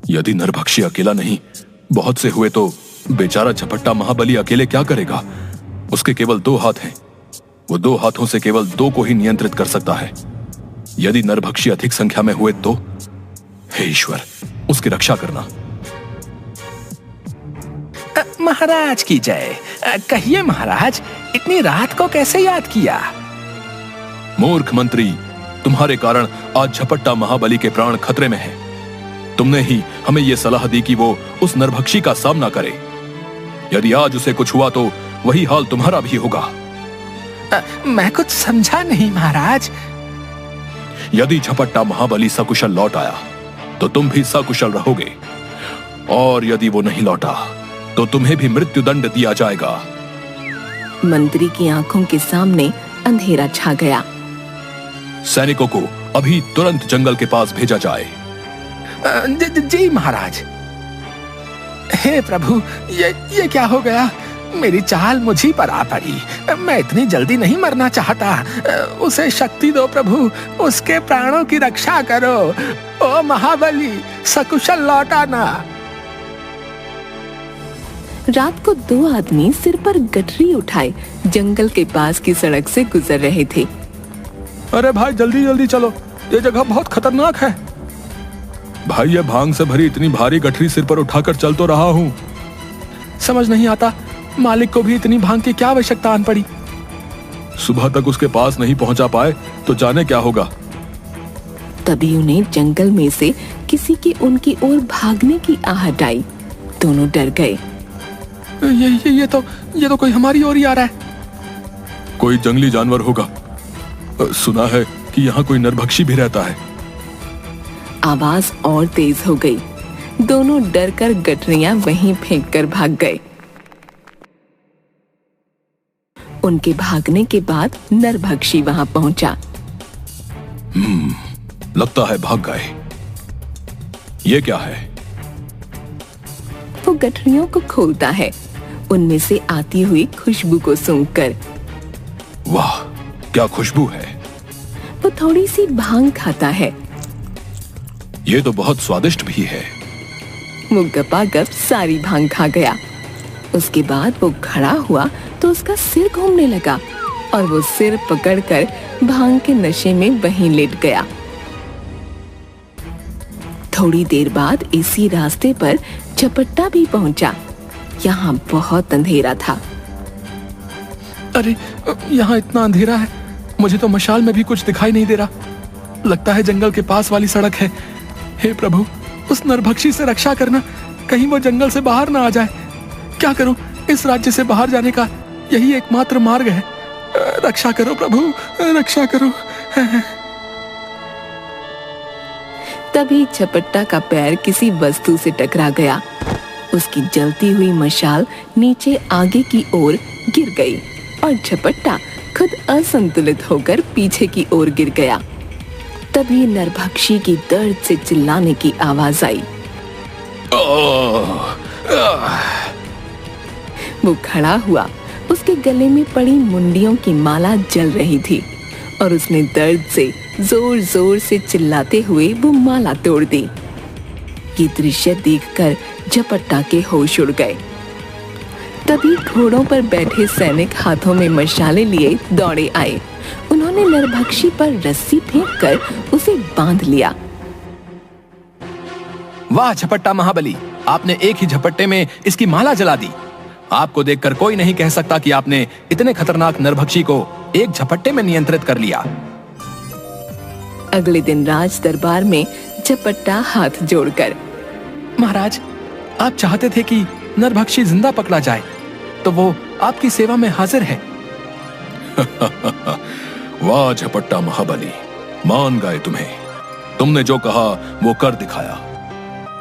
यदि नरभक्षी अकेला नहीं, बहुत से हुए तो बेचारा झपट्टा महाबली अकेले क्या करेगा? उसके केवल 2 हाथ हैं। वो 2 हाथों से केवल 2 को ही नियंत्रित कर सकता है। यदि नरभक्षी अधिक संख्या में हुए तो हे ईश्वर, उसकी रक्षा करना। महाराज की जय। कहिए महाराज, इतनी रात को कैसे याद किया? मूर्ख मंत्री, तुम्हारे कारण आज झपट्टा महाबली के प्राण खतरे में हैं। तुमने ही हमें यह सलाह दी कि वो उस नरभक्षी का सामना करे। यदि आज उसे कुछ हुआ तो वही हाल तुम्हारा भी होगा। मैं कुछ समझा नहीं महाराज। यदि झपट्टा महाबली सकुशल लौट आया तो तुम भी सकुशल रहोगे, और यदि वो नहीं लौटा तो तुम्हें भी मृत्युदंड दिया जाएगा। मंत्री की आंखों के सामने अंधेरा छा गया। सैनिकों को अभी तुरंत जंगल के पास भेजा जाए। जी महाराज। हे प्रभु, ये क्या हो गया? मेरी चाल मुझी पर आ पड़ी। मैं इतनी जल्दी नहीं मरना चाहता। उसे शक्ति दो प्रभु, उसके प्राणों की रक्षा करो। ओ महाबली, सकुशल लौटाना। रात को 2 आदमी सिर पर गठरी उठाए जंगल के पास की सड़क से गुजर रहे थे। अरे भाई, जल्दी जल्दी चलो, ये जगह बहुत खतरनाक है। भाई, ये भांग से भरी इतनी भारी गठरी सिर पर उठाकर चल तो रहा हूँ। समझ नहीं आता मालिक को भी इतनी भांग की क्या आवश्यकता आन पड़ी। सुबह तक उसके पास नहीं पहुंचा पाए तो जाने क्या होगा। तभी उन्हें जंगल में से किसी की उनकी ओर भागने की आहट आई। दोनों डर गए। ये तो कोई हमारी ओर ही आ रहा है। कोई जंगली जानवर होगा। सुना है कि यहाँ कोई नरभक्षी भी रहता है। आवाज और तेज हो गई। दोनों डरकर गठरियां वहीं फेंककर भाग गए। उनके भागने के बाद नरभक्षी वहां पहुंचा। लगता है भाग गए। ये क्या है? वो गठरियों को खोलता है, उनमें से आती हुई खुशबू को सूंघकर। वाह, क्या खुशबू है। वो थोड़ी सी भांग खाता है। ये तो बहुत स्वादिष्ट भी है। वो गपागप सारी भांग खा गया। उसके बाद वो खड़ा हुआ तो उसका सिर घूमने लगा और वो सिर पकड़कर भांग के नशे में वहीं लेट गया। थोड़ी देर बाद इसी रास्ते पर झपट्टा भी पहुंचा। यहाँ बहुत अंधेरा था। अरे, यहाँ इतना अंधेरा है, मुझे तो मशाल में भी कुछ दिखाई नहीं दे रहा। लगता है जंगल के पास वाली सड़क है। हे प्रभु, उस नरभक्षी से रक्षा करना, कहीं वो जंगल से बाहर ना आ जाए। क्या करूं? इस राज्य से बाहर जाने का यही एकमात्र मार्ग है। रक्षा करो प्रभु, रक्षा करो। तभी झपट्टा का पैर किसी वस्तु से टकरा गया। उसकी जलती हुई मशाल नीचे आगे की ओर गिर गई और झपट्टा खुद असंतुलित होकर पीछे की ओर गिर गया। तभी नरभक्षी की दर्द से चिल्लाने की आवाज आई। वो खड़ा हुआ। उसके गले में पड़ी मुंडियों की माला जल रही थी और उसने दर्द से जोर जोर से चिल्लाते हुए वो माला तोड़ दी। ये दृश्य देखकर झपट्टा के होश उड़ गए। तभी घोड़ों पर बैठे सैनिक हाथों में मशाले लिए दौड़े आए। उन्होंने नरभक्षी पर रस्सी फेंककर उसे बांध लिया। वाह झपट्टा महाबली, आपने एक ही झपट्टे में इसकी माला जला दी। आपको देखकर कोई नहीं कह सकता कि आपने इतने खतरनाक नरभक्षी को एक झपट्टे में नियंत्रित कर लिया। अगले दिन राज दरबार में झपट्टा हाथ जोड़कर, महाराज, आप चाहते थे कि नरभक्षी जिंदा पकड़ा जाए, तो वो आपकी सेवा में हाजिर है। वाह झपट्टा महाबली, मान गए तुम्हें। तुमने जो कहा वो कर दिखाया।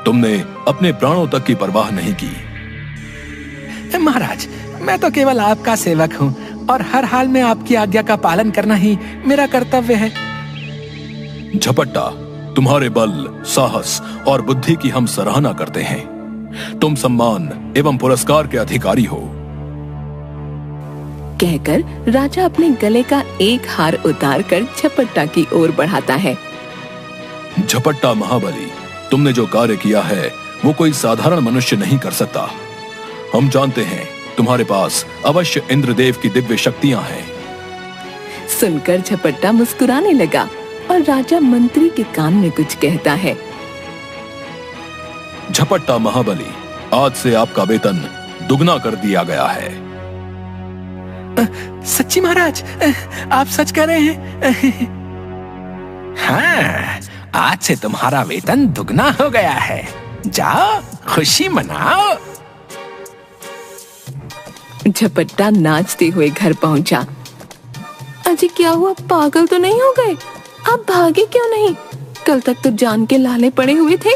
तुमने अपने प्राणों तक की परवाह नहीं की। महाराज, मैं तो केवल आपका सेवक हूँ और हर हाल में आपकी आज्ञा का पालन करना ही मेरा कर्तव्य है। झपट्टा, तुम्हारे बल, साहस और बुद्धि की हम सराहना करते हैं। तुम सम्मान एवं पुरस्कार के अधिकारी हो। कहकर राजा अपने गले का एक हार उतारकर झपट्टा की ओर बढ़ाता है। झपट्टा महाबली, तुमने जो कार्य किया है वो कोई साधारण मनुष्य नहीं कर सकता। हम जानते हैं तुम्हारे पास अवश्य इंद्रदेव की दिव्य शक्तियां हैं। सुनकर झपट्टा मुस्कुराने लगा और राजा मंत्री के कान में कुछ कहता है। झपट्टा महाबली, आज से आपका वेतन दुगना कर दिया गया है। सच्ची महाराज, आप सच कह रहे हैं? हाँ, आज से तुम्हारा वेतन दुगना हो गया है। जाओ, खुशी मनाओ। झपट्टा नाचते हुए घर पहुंचा। अजी क्या हुआ, पागल तो नहीं हो गए? आप भागे क्यों नहीं? कल तक तो जान के लाले पड़े हुए थे।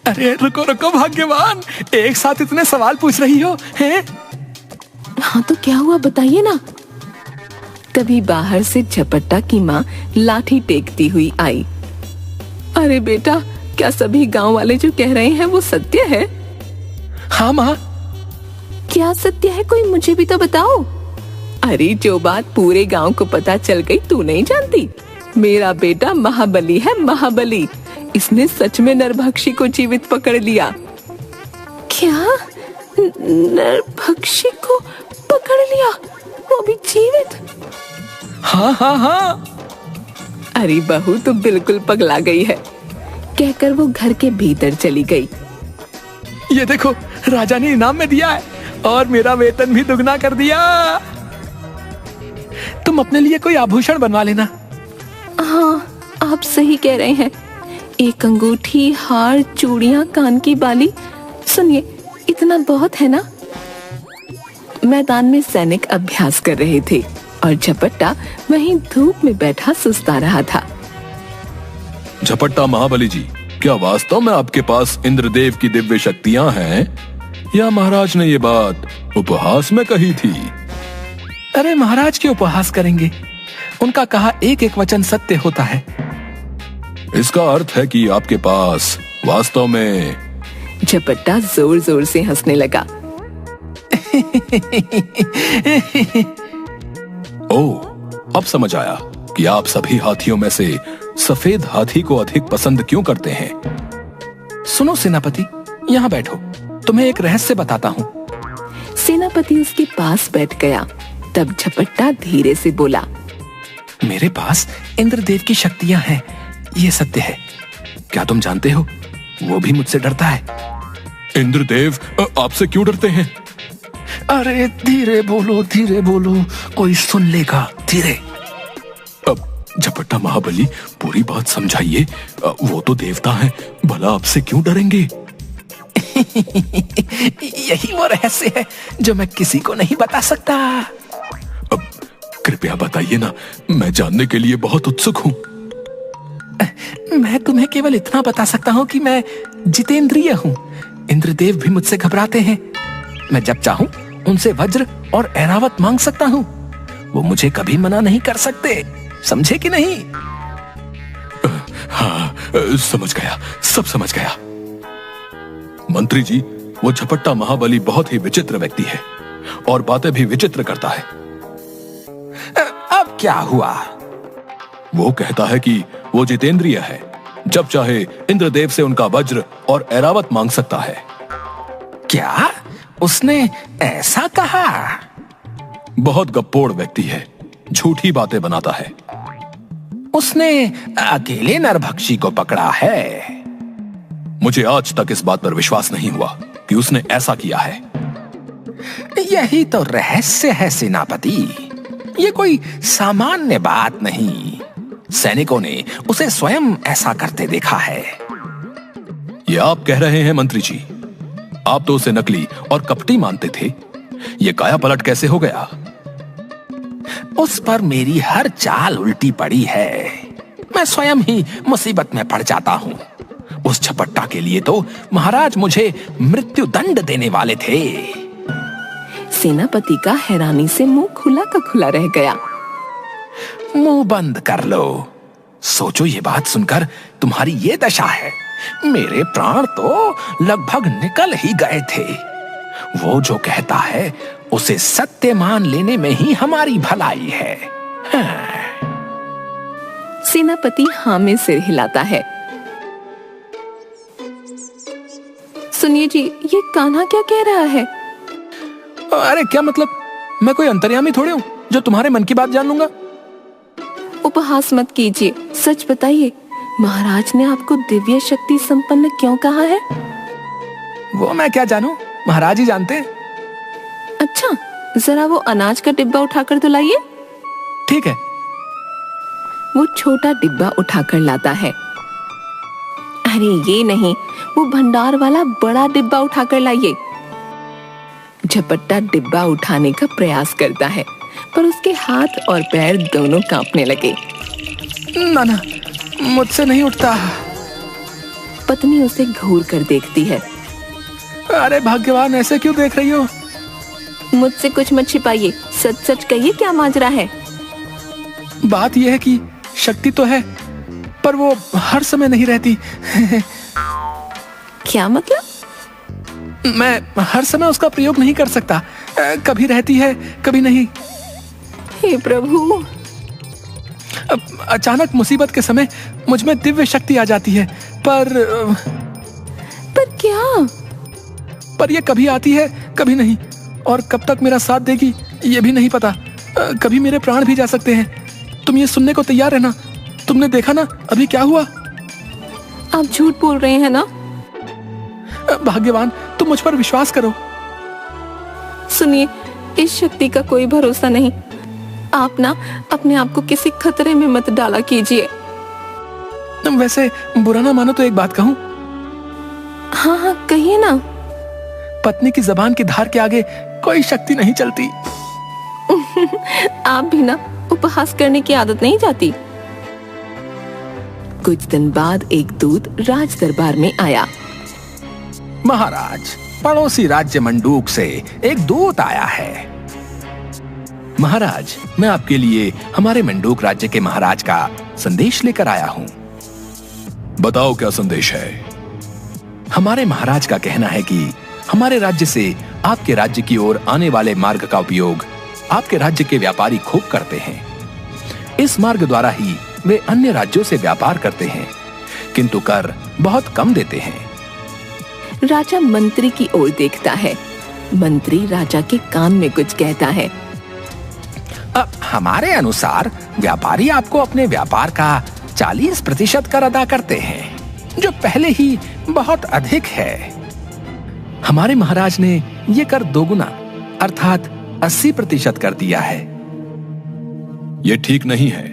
अरे रुको रुको भाग्यवान, एक साथ इतने सवाल पूछ रही हो हैं? हाँ तो क्या हुआ बताइए ना। तभी बाहर से झपट्टा की माँ लाठी टेकती हुई आई। अरे बेटा, क्या सभी गांव वाले जो कह रहे हैं वो सत्य है? हाँ माँ। क्या सत्य है, कोई मुझे भी तो बताओ। अरे जो बात पूरे गांव को पता चल गई तू नहीं जानती? मेरा बेटा महाबली है, महाबली। इसने सच में नरभक्षी को जीवित पकड़ लिया। क्या? नरभक्षी को पकड़ लिया, वो भी जीवित? हाँ हाँ हाँ। अरे बहू तो बिल्कुल पगला गई है, कहकर वो घर के भीतर चली गई। ये देखो, राजा ने इनाम में दिया है और मेरा वेतन भी दुगना कर दिया। तुम अपने लिए कोई आभूषण बनवा लेना। हाँ, आप सही कह रहे हैं। एक अंगूठी, हार, चूड़ियां, कान की बाली। सुनिए, इतना बहुत है ना। मैदान में सैनिक अभ्यास कर रहे थे और झपट्टा वहीं धूप में बैठा सुस्ता रहा था। झपट्टा महाबली जी, क्या वास्तव में आपके पास इंद्रदेव की दिव्य शक्तियां हैं, या महाराज ने ये बात उपहास में कही थी? अरे महाराज क्यों उपहास करेंगे, उनका कहा एक एक वचन सत्य होता है। इसका अर्थ है कि आपके पास वास्तव में। झपट्टा जोर जोर से हंसने लगा। ओह, अब समझ आया कि आप सभी हाथियों में से सफेद हाथी को अधिक पसंद क्यों करते हैं। सुनो सेनापति, यहाँ बैठो, तुम्हें एक रहस्य बताता हूँ। सेनापति उसके पास बैठ गया। तब झपट्टा धीरे से बोला, मेरे पास इंद्रदेव की शक्तियां हैं, ये सत्य है। क्या तुम जानते हो, वो भी मुझसे डरता है। इंद्रदेव आपसे क्यों डरते हैं? अरे धीरे बोलो, कोई सुन लेगा, धीरे। अब झपट्टा महाबली, पूरी बात समझाइए। वो तो देवता हैं, भला आपसे क्यों डरेंगे? यही वो रहस्य है जो मैं किसी को नहीं बता सकता। अब कृपया बताइए ना, मैं जानने के लिए बहुत उत्सुक हूँ। मैं तुम्हें केवल इतना बता सकता हूँ कि मैं जितेंद्रिय हूँ। इंद्रदेव भी मुझसे घबराते हैं। मैं जब चाहूं उनसे वज्र और ऐरावत मांग सकता हूँ। वो मुझे कभी मना नहीं कर सकते, समझे कि नहीं? हाँ, समझ गया, सब समझ गया। मंत्री जी, वो झपट्टा महाबली बहुत ही विचित्र व्यक्ति है और बातें भी विचित्र करता है। अब क्या हुआ? वो कहता है कि वो जितेंद्रिय है, जब चाहे इंद्रदेव से उनका वज्र और ऐरावत मांग सकता है। क्या उसने ऐसा कहा? बहुत गप्पोड़ व्यक्ति है, झूठी बातें बनाता है। उसने अकेले नरभक्षी को पकड़ा है। मुझे आज तक इस बात पर विश्वास नहीं हुआ कि उसने ऐसा किया है। यही तो रहस्य है सेनापति, ये कोई सामान्य बात नहीं। सैनिकों ने उसे स्वयं ऐसा करते देखा है। ये आप कह रहे हैं मंत्री जी? आप तो उसे नकली और कपटी मानते थे, ये काया पलट कैसे हो गया? उस पर मेरी हर चाल उल्टी पड़ी है। मैं स्वयं ही मुसीबत में पड़ जाता हूँ। उस झपट्टा के लिए तो महाराज मुझे मृत्यु दंड देने वाले थे। सेनापति का हैरानी से मुंह खुला का खुला रह गया। मुंह बंद कर लो। सोचो, ये बात सुनकर तुम्हारी ये दशा है, मेरे प्राण तो लगभग निकल ही गए थे। वो जो कहता है उसे सत्य मान लेने में ही हमारी भलाई है। हाँ। सेनापति हाँ में सिर हिलाता है। सुनिए जी, ये कान्हा क्या कह रहा है? अरे क्या मतलब, मैं कोई अंतर्यामी थोड़े हूँ जो तुम्हारे मन की बात जान लूंगा। उपहास मत कीजिए, सच बताइए, महाराज ने आपको दिव्य शक्ति संपन्न क्यों कहा है? वो मैं क्या जानूं, महाराज ही जानते हैं। अच्छा, जरा वो अनाज का डिब्बा उठाकर तो लाइए। ठीक है। वो छोटा डिब्बा उठाकर लाता है। अरे ये नहीं, वो भंडार वाला बड़ा डिब्बा उठाकर लाइए। झपट्टा डिब्बा उठाने का प्रयास करता है, पर उसके हाथ और पैर दोनों कांपने लगे। ना, मुझसे नहीं उठता। पत्नी उसे घूर कर देखती है। अरे भाग्यवान, ऐसे क्यों देख रही हो? मुझसे कुछ मत छिपाइए, सच सच कहिए, क्या माजरा है? बात यह है कि शक्ति तो है, पर वो हर समय नहीं रहती। क्या मतलब? मैं हर समय उसका प्रयोग नहीं कर सकता। कभी रहती है, कभी नहीं। हे प्रभु! अचानक मुसीबत के समय मुझ में दिव्य शक्ति आ जाती है, पर क्या? पर ये कभी आती है, कभी नहीं, और कब तक मेरा साथ देगी ये भी नहीं पता। कभी मेरे प्राण भी जा सकते हैं। तुम ये सुनने को तैयार है ना? तुमने देखा ना अभी क्या हुआ? आप झूठ बोल रहे हैं ना? भाग्यवान, तुम मुझ पर विश्वास करो। सुनिए, इस शक्ति का कोई भरोसा नहीं। आप ना अपने आप को किसी खतरे में मत डाला कीजिए। वैसे बुरा ना मानो तो एक बात कहूं? हाँ हाँ कहिए ना। पत्नी की जबान की धार के आगे कोई शक्ति नहीं चलती। आप भी ना उपहास करने की आदत नहीं जाती। कुछ दिन बाद एक दूत राज दरबार में आया। महाराज, पड़ोसी राज्य मंडूक से एक दूत आया है। महाराज, मैं आपके लिए हमारे मंडूक राज्य के महाराज का संदेश लेकर आया हूँ। बताओ क्या संदेश है? हमारे महाराज का कहना है कि हमारे राज्य से आपके राज्य की ओर आने वाले मार्ग का उपयोग आपके राज्य के व्यापारी खूब करते हैं। इस मार्ग द्वारा ही वे अन्य राज्यों से व्यापार करते हैं, किंतु कर बहुत कम देते हैं। राजा मंत्री की ओर देखता है। मंत्री राजा के कान में कुछ कहता है। हमारे अनुसार व्यापारी आपको अपने व्यापार का 40% कर अदा करते हैं, जो पहले ही बहुत अधिक है। हमारे महाराज ने ये कर दोगुना अर्थात 80% कर दिया है। ये ठीक नहीं है।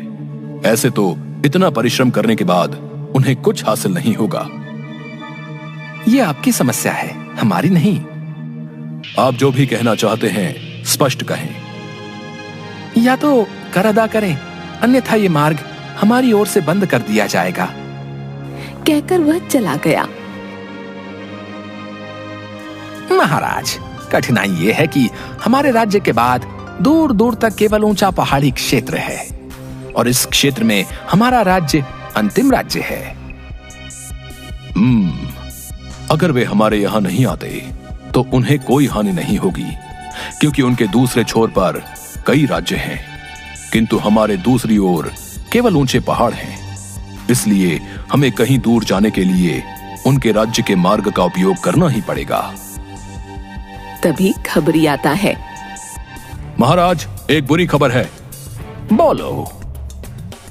ऐसे तो इतना परिश्रम करने के बाद उन्हें कुछ हासिल नहीं होगा। ये आपकी समस्या है, हमारी नहीं। आप जो भी कहना चाहते हैं स्पष्ट कहें। या तो कर अदा करें, अन्यथा ये मार्ग हमारी ओर से बंद कर दिया जाएगा। कहकर वह चला गया। महाराज, कठिनाई ये है कि हमारे राज्य के बाद दूर दूर तक केवल ऊंचा पहाड़ी क्षेत्र है और इस क्षेत्र में हमारा राज्य अंतिम राज्य है। अगर वे हमारे यहाँ नहीं आते तो उन्हें कोई हानि नहीं होगी, क्योंकि उनके दूसरे छोर पर कई राज्य हैं, किंतु हमारे दूसरी ओर केवल ऊंचे पहाड़ हैं। इसलिए हमें कहीं दूर जाने के लिए उनके राज्य के मार्ग का उपयोग करना ही पड़ेगा। तभी खबरी आता है। महाराज, एक बुरी खबर है। बोलो।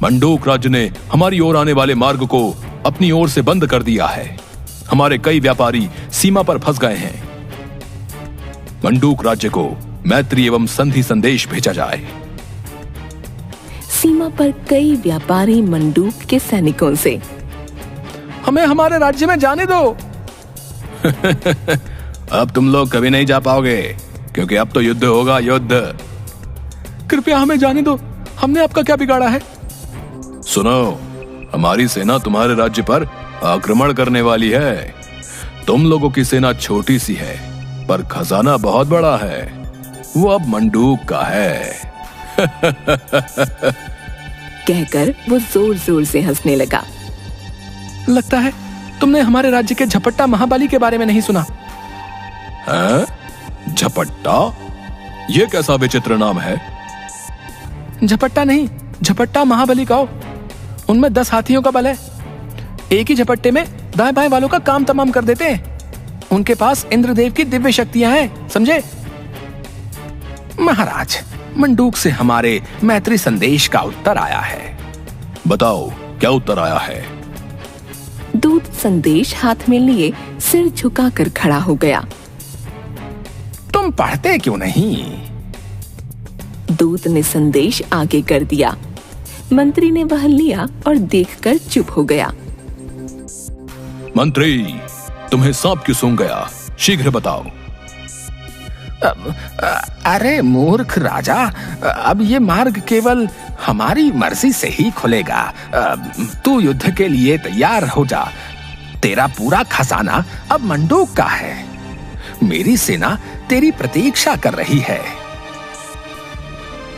मंडूक राज्य ने हमारी ओर आने वाले मार्ग को अपनी ओर से बंद कर दिया है। हमारे कई व्यापारी सीमा पर फंस गए हैं। मंडूक राज्य को मैत्री एवं संधि संदेश भेजा जाए। सीमा पर कई व्यापारी मंडूक के सैनिकों से, हमें हमारे राज्य में जाने दो। अब तुम लोग कभी नहीं जा पाओगे, क्योंकि अब तो युद्ध होगा, युद्ध। कृपया हमें जाने दो, हमने आपका क्या बिगाड़ा है? सुनो, हमारी सेना तुम्हारे राज्य पर आक्रमण करने वाली है। तुम लोगों की सेना छोटी सी है, पर खजाना बहुत बड़ा है। वो अब मंडूक का है। कहकर वो जोर जोर से हंसने लगा। लगता है तुमने हमारे राज्य के झपट्टा महाबली के बारे में नहीं सुना। झपट्टा? ये कैसा विचित्र नाम है? झपट्टा नहीं, झपट्टा महाबली कहो। उनमें 10 हाथियों का बल है। एक ही झपट्टे में दाएं बाएं वालों का काम तमाम कर देते हैं। उनके पास इंद्रदेव की दिव्य शक्तियां हैं, समझे? महाराज, मंडूक से हमारे मैत्री संदेश का उत्तर आया है। बताओ, क्या उत्तर आया है? दूत संदेश हाथ में लिए सिर झुकाकर खड़ा हो गया। तुम पढ़ते क्यों नहीं? दूत ने संदेश आगे कर दिया। मंत्री ने वह लिया और देखकर चुप हो गया। मंत्री, तुम्हें सांप क्यों सूंघ गया? शीघ्र बताओ। अरे मूर्ख राजा, अब ये मार्ग केवल हमारी मर्जी से ही खुलेगा। तू युद्ध के लिए तैयार हो जा। तेरा पूरा खजाना अब मंडूक का है। मेरी सेना तेरी प्रतीक्षा कर रही है।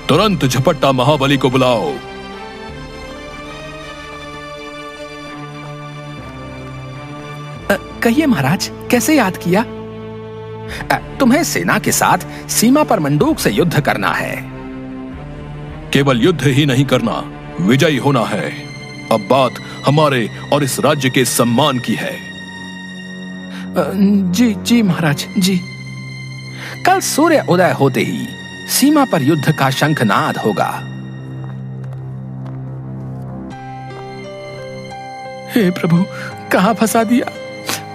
तुरंत झपट्टा महाबली को बुलाओ। कहिए महाराज, कैसे याद किया? तुम्हें सेना के साथ सीमा पर मंडूक से युद्ध करना है। केवल युद्ध ही नहीं करना, विजयी होना है। अब बात हमारे और इस राज्य के सम्मान की है। जी जी महाराज जी। कल सूर्य उदय होते ही सीमा पर युद्ध का शंखनाद होगा। हे प्रभु, कहां फंसा दिया?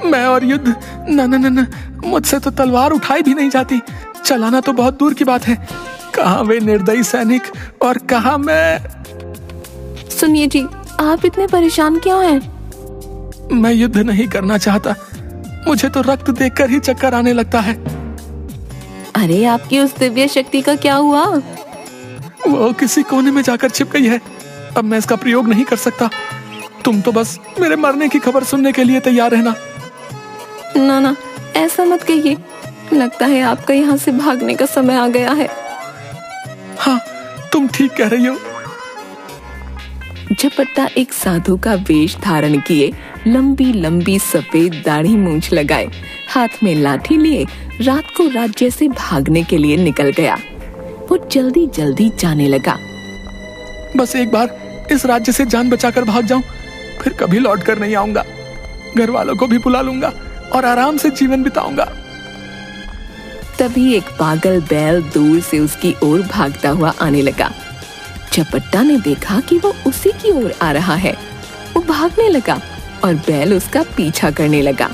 मैं और युद्ध? न, मुझसे तो तलवार उठाई भी नहीं जाती। चलाना तो बहुत दूर की बात है, कहाँ वे निर्दयी सैनिक और कहाँ मैं। सुनिए जी, आप इतने परेशान क्यों हैं? मैं युद्ध नहीं करना चाहता, मुझे तो रक्त देखकर ही चक्कर आने लगता है। अरे आपकी उस दिव्य शक्ति का क्या हुआ? वो किसी कोने में जाकर छिप गई है, अब मैं इसका प्रयोग नहीं कर सकता। तुम तो बस मेरे मरने की खबर सुनने के लिए तैयार रहना। ना ना, ऐसा मत कहिए, लगता है आपका यहाँ से भागने का समय आ गया है। हाँ, तुम ठीक कह रही हो। झपट्टा एक साधु का वेश धारण किए, लंबी लंबी सफेद दाढ़ी मूंछ लगाए, हाथ में लाठी लिए रात को राज्य से भागने के लिए निकल गया। वो जल्दी जल्दी जाने लगा। बस एक बार इस राज्य से जान बचाकर भाग जाऊं, फिर कभी लौट कर नहीं आऊंगा। घर वालों को भी बुला लूंगा और आराम से जीवन बिताऊंगा। तभी एक पागल बैल दूर से उसकी ओर भागता हुआ आने लगा। झपट्टा ने देखा कि वो उसी की ओर आ रहा है। वो भागने लगा और बैल उसका पीछा करने लगा।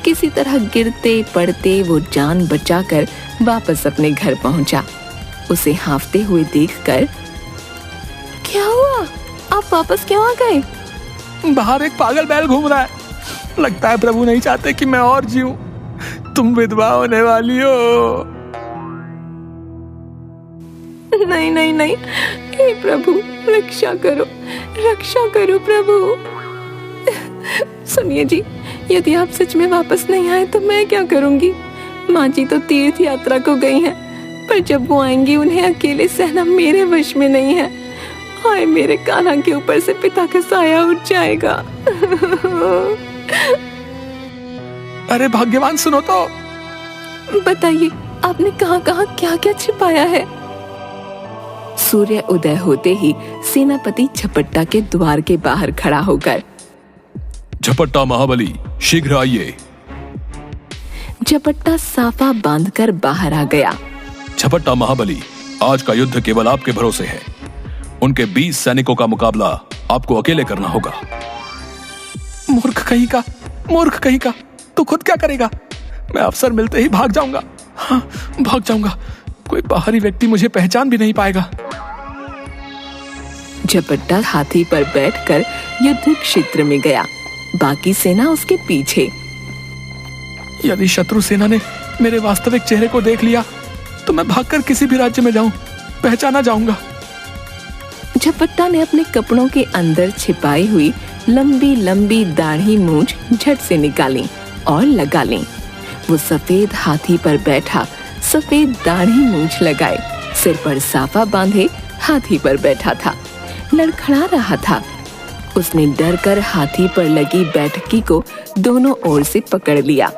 किसी तरह गिरते पड़ते वो जान बचाकर वापस अपने घर पहुंचा। उसे हांफते हुए देखकर, क्या हुआ, आप वापस क्यों आ गए? बाहर एक पागल बैल घूम रहा है, लगता है प्रभु नहीं चाहते कि मैं और जीऊं। तुम विधवा होने वाली हो। नहीं नहीं नहीं, हे प्रभु रक्षा करो प्रभु। सुनिए जी, यदि आप सच में वापस नहीं आए तो मैं क्या करूंगी? माँ जी तो तीर्थ यात्रा को गई हैं, पर जब वो आएंगी उन्हें अकेले सहना मेरे वश में नहीं है। हाय, मेरे कान्हा के ऊपर से पिता का साया उठ जाएगा। अरे भाग्यवान, सुनो तो। बताइए, आपने कहाँ कहाँ क्या क्या छिपाया है? सूर्य उदय होते ही सेनापति झपट्टा के द्वार के बाहर खड़ा होकर, झपट्टा महाबली, शीघ्र आइए। झपट्टा साफा बांधकर बाहर आ गया। झपट्टा महाबली, आज का युद्ध केवल आपके भरोसे है। उनके 20 सैनिकों का मुकाबला आपको अकेले करना होगा। मूर्ख कहीं का, तू खुद क्या करेगा? मैं अवसर मिलते ही भाग जाऊंगा। हाँ, भाग जाऊंगा। कोई बाहरी व्यक्ति मुझे पहचान भी नहीं पाएगा। झपट्टा हाथी पर बैठकर युद्ध क्षेत्र में गया, बाकी सेना उसके पीछे। यदि शत्रु सेना ने मेरे वास्तविक चेहरे को देख लिया तो मैं भागकर किसी भी राज्य में जाऊं, पहचाना जाऊंगा। झपट्टा ने अपने कपड़ों के अंदर छिपाई हुई लंबी लंबी दाढ़ी मूंछ झट से निकाली और लगा ली। वो सफेद हाथी पर बैठा, सफेद दाढ़ी मूंछ लगाए, सिर पर साफा बांधे हाथी पर बैठा था, लड़खड़ा रहा था। उसने डर कर हाथी पर लगी बैठकी को दोनों ओर से पकड़ लिया।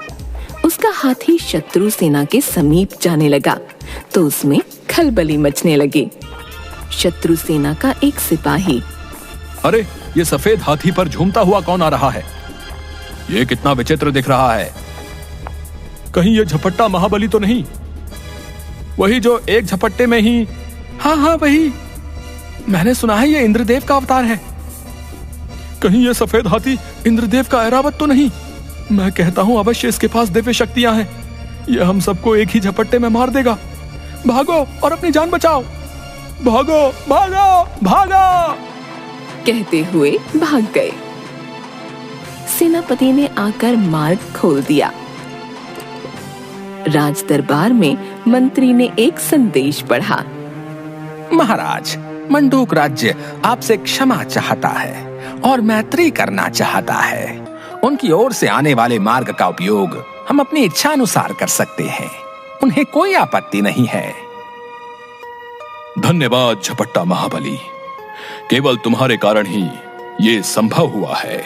उसका हाथी शत्रु सेना के समीप जाने लगा तो उसमें खलबली मचने लगी। शत्रु सेना का एक सिपाही, अरे, ये सफेद हाथी पर झूमता हुआ कौन आ रहा है? ये कितना विचित्र दिख रहा है। कहीं ये झपट्टा महाबली तो नहीं? वही जो एक झपट्टे में ही। हाँ, वही। मैंने सुना है ये इंद्रदेव का अवतार है। कहीं ये सफेद हाथी इंद्रदेव का ऐरावत तो नहीं? मैं कहता हूं अवश्य इसके पास दिव्य शक्तियां हैं। ये हम सबको एक ही झपट्टे में मार देगा। भागो और अपनी जान बचाओ। भागो भागो भागो, कहते हुए भाग गए। सेनापति ने आकर मार्ग खोल दिया। राज दरबार में मंत्री ने एक संदेश पढ़ा। महाराज, मंडूक राज्य आपसे क्षमा चाहता है और मैत्री करना चाहता है। उनकी ओर से आने वाले मार्ग का उपयोग हम अपनी इच्छा अनुसार कर सकते हैं। उन्हें कोई आपत्ति नहीं है। धन्यवाद झपट्टा महाबली, केवल तुम्हारे कारण ही ये संभव हुआ है।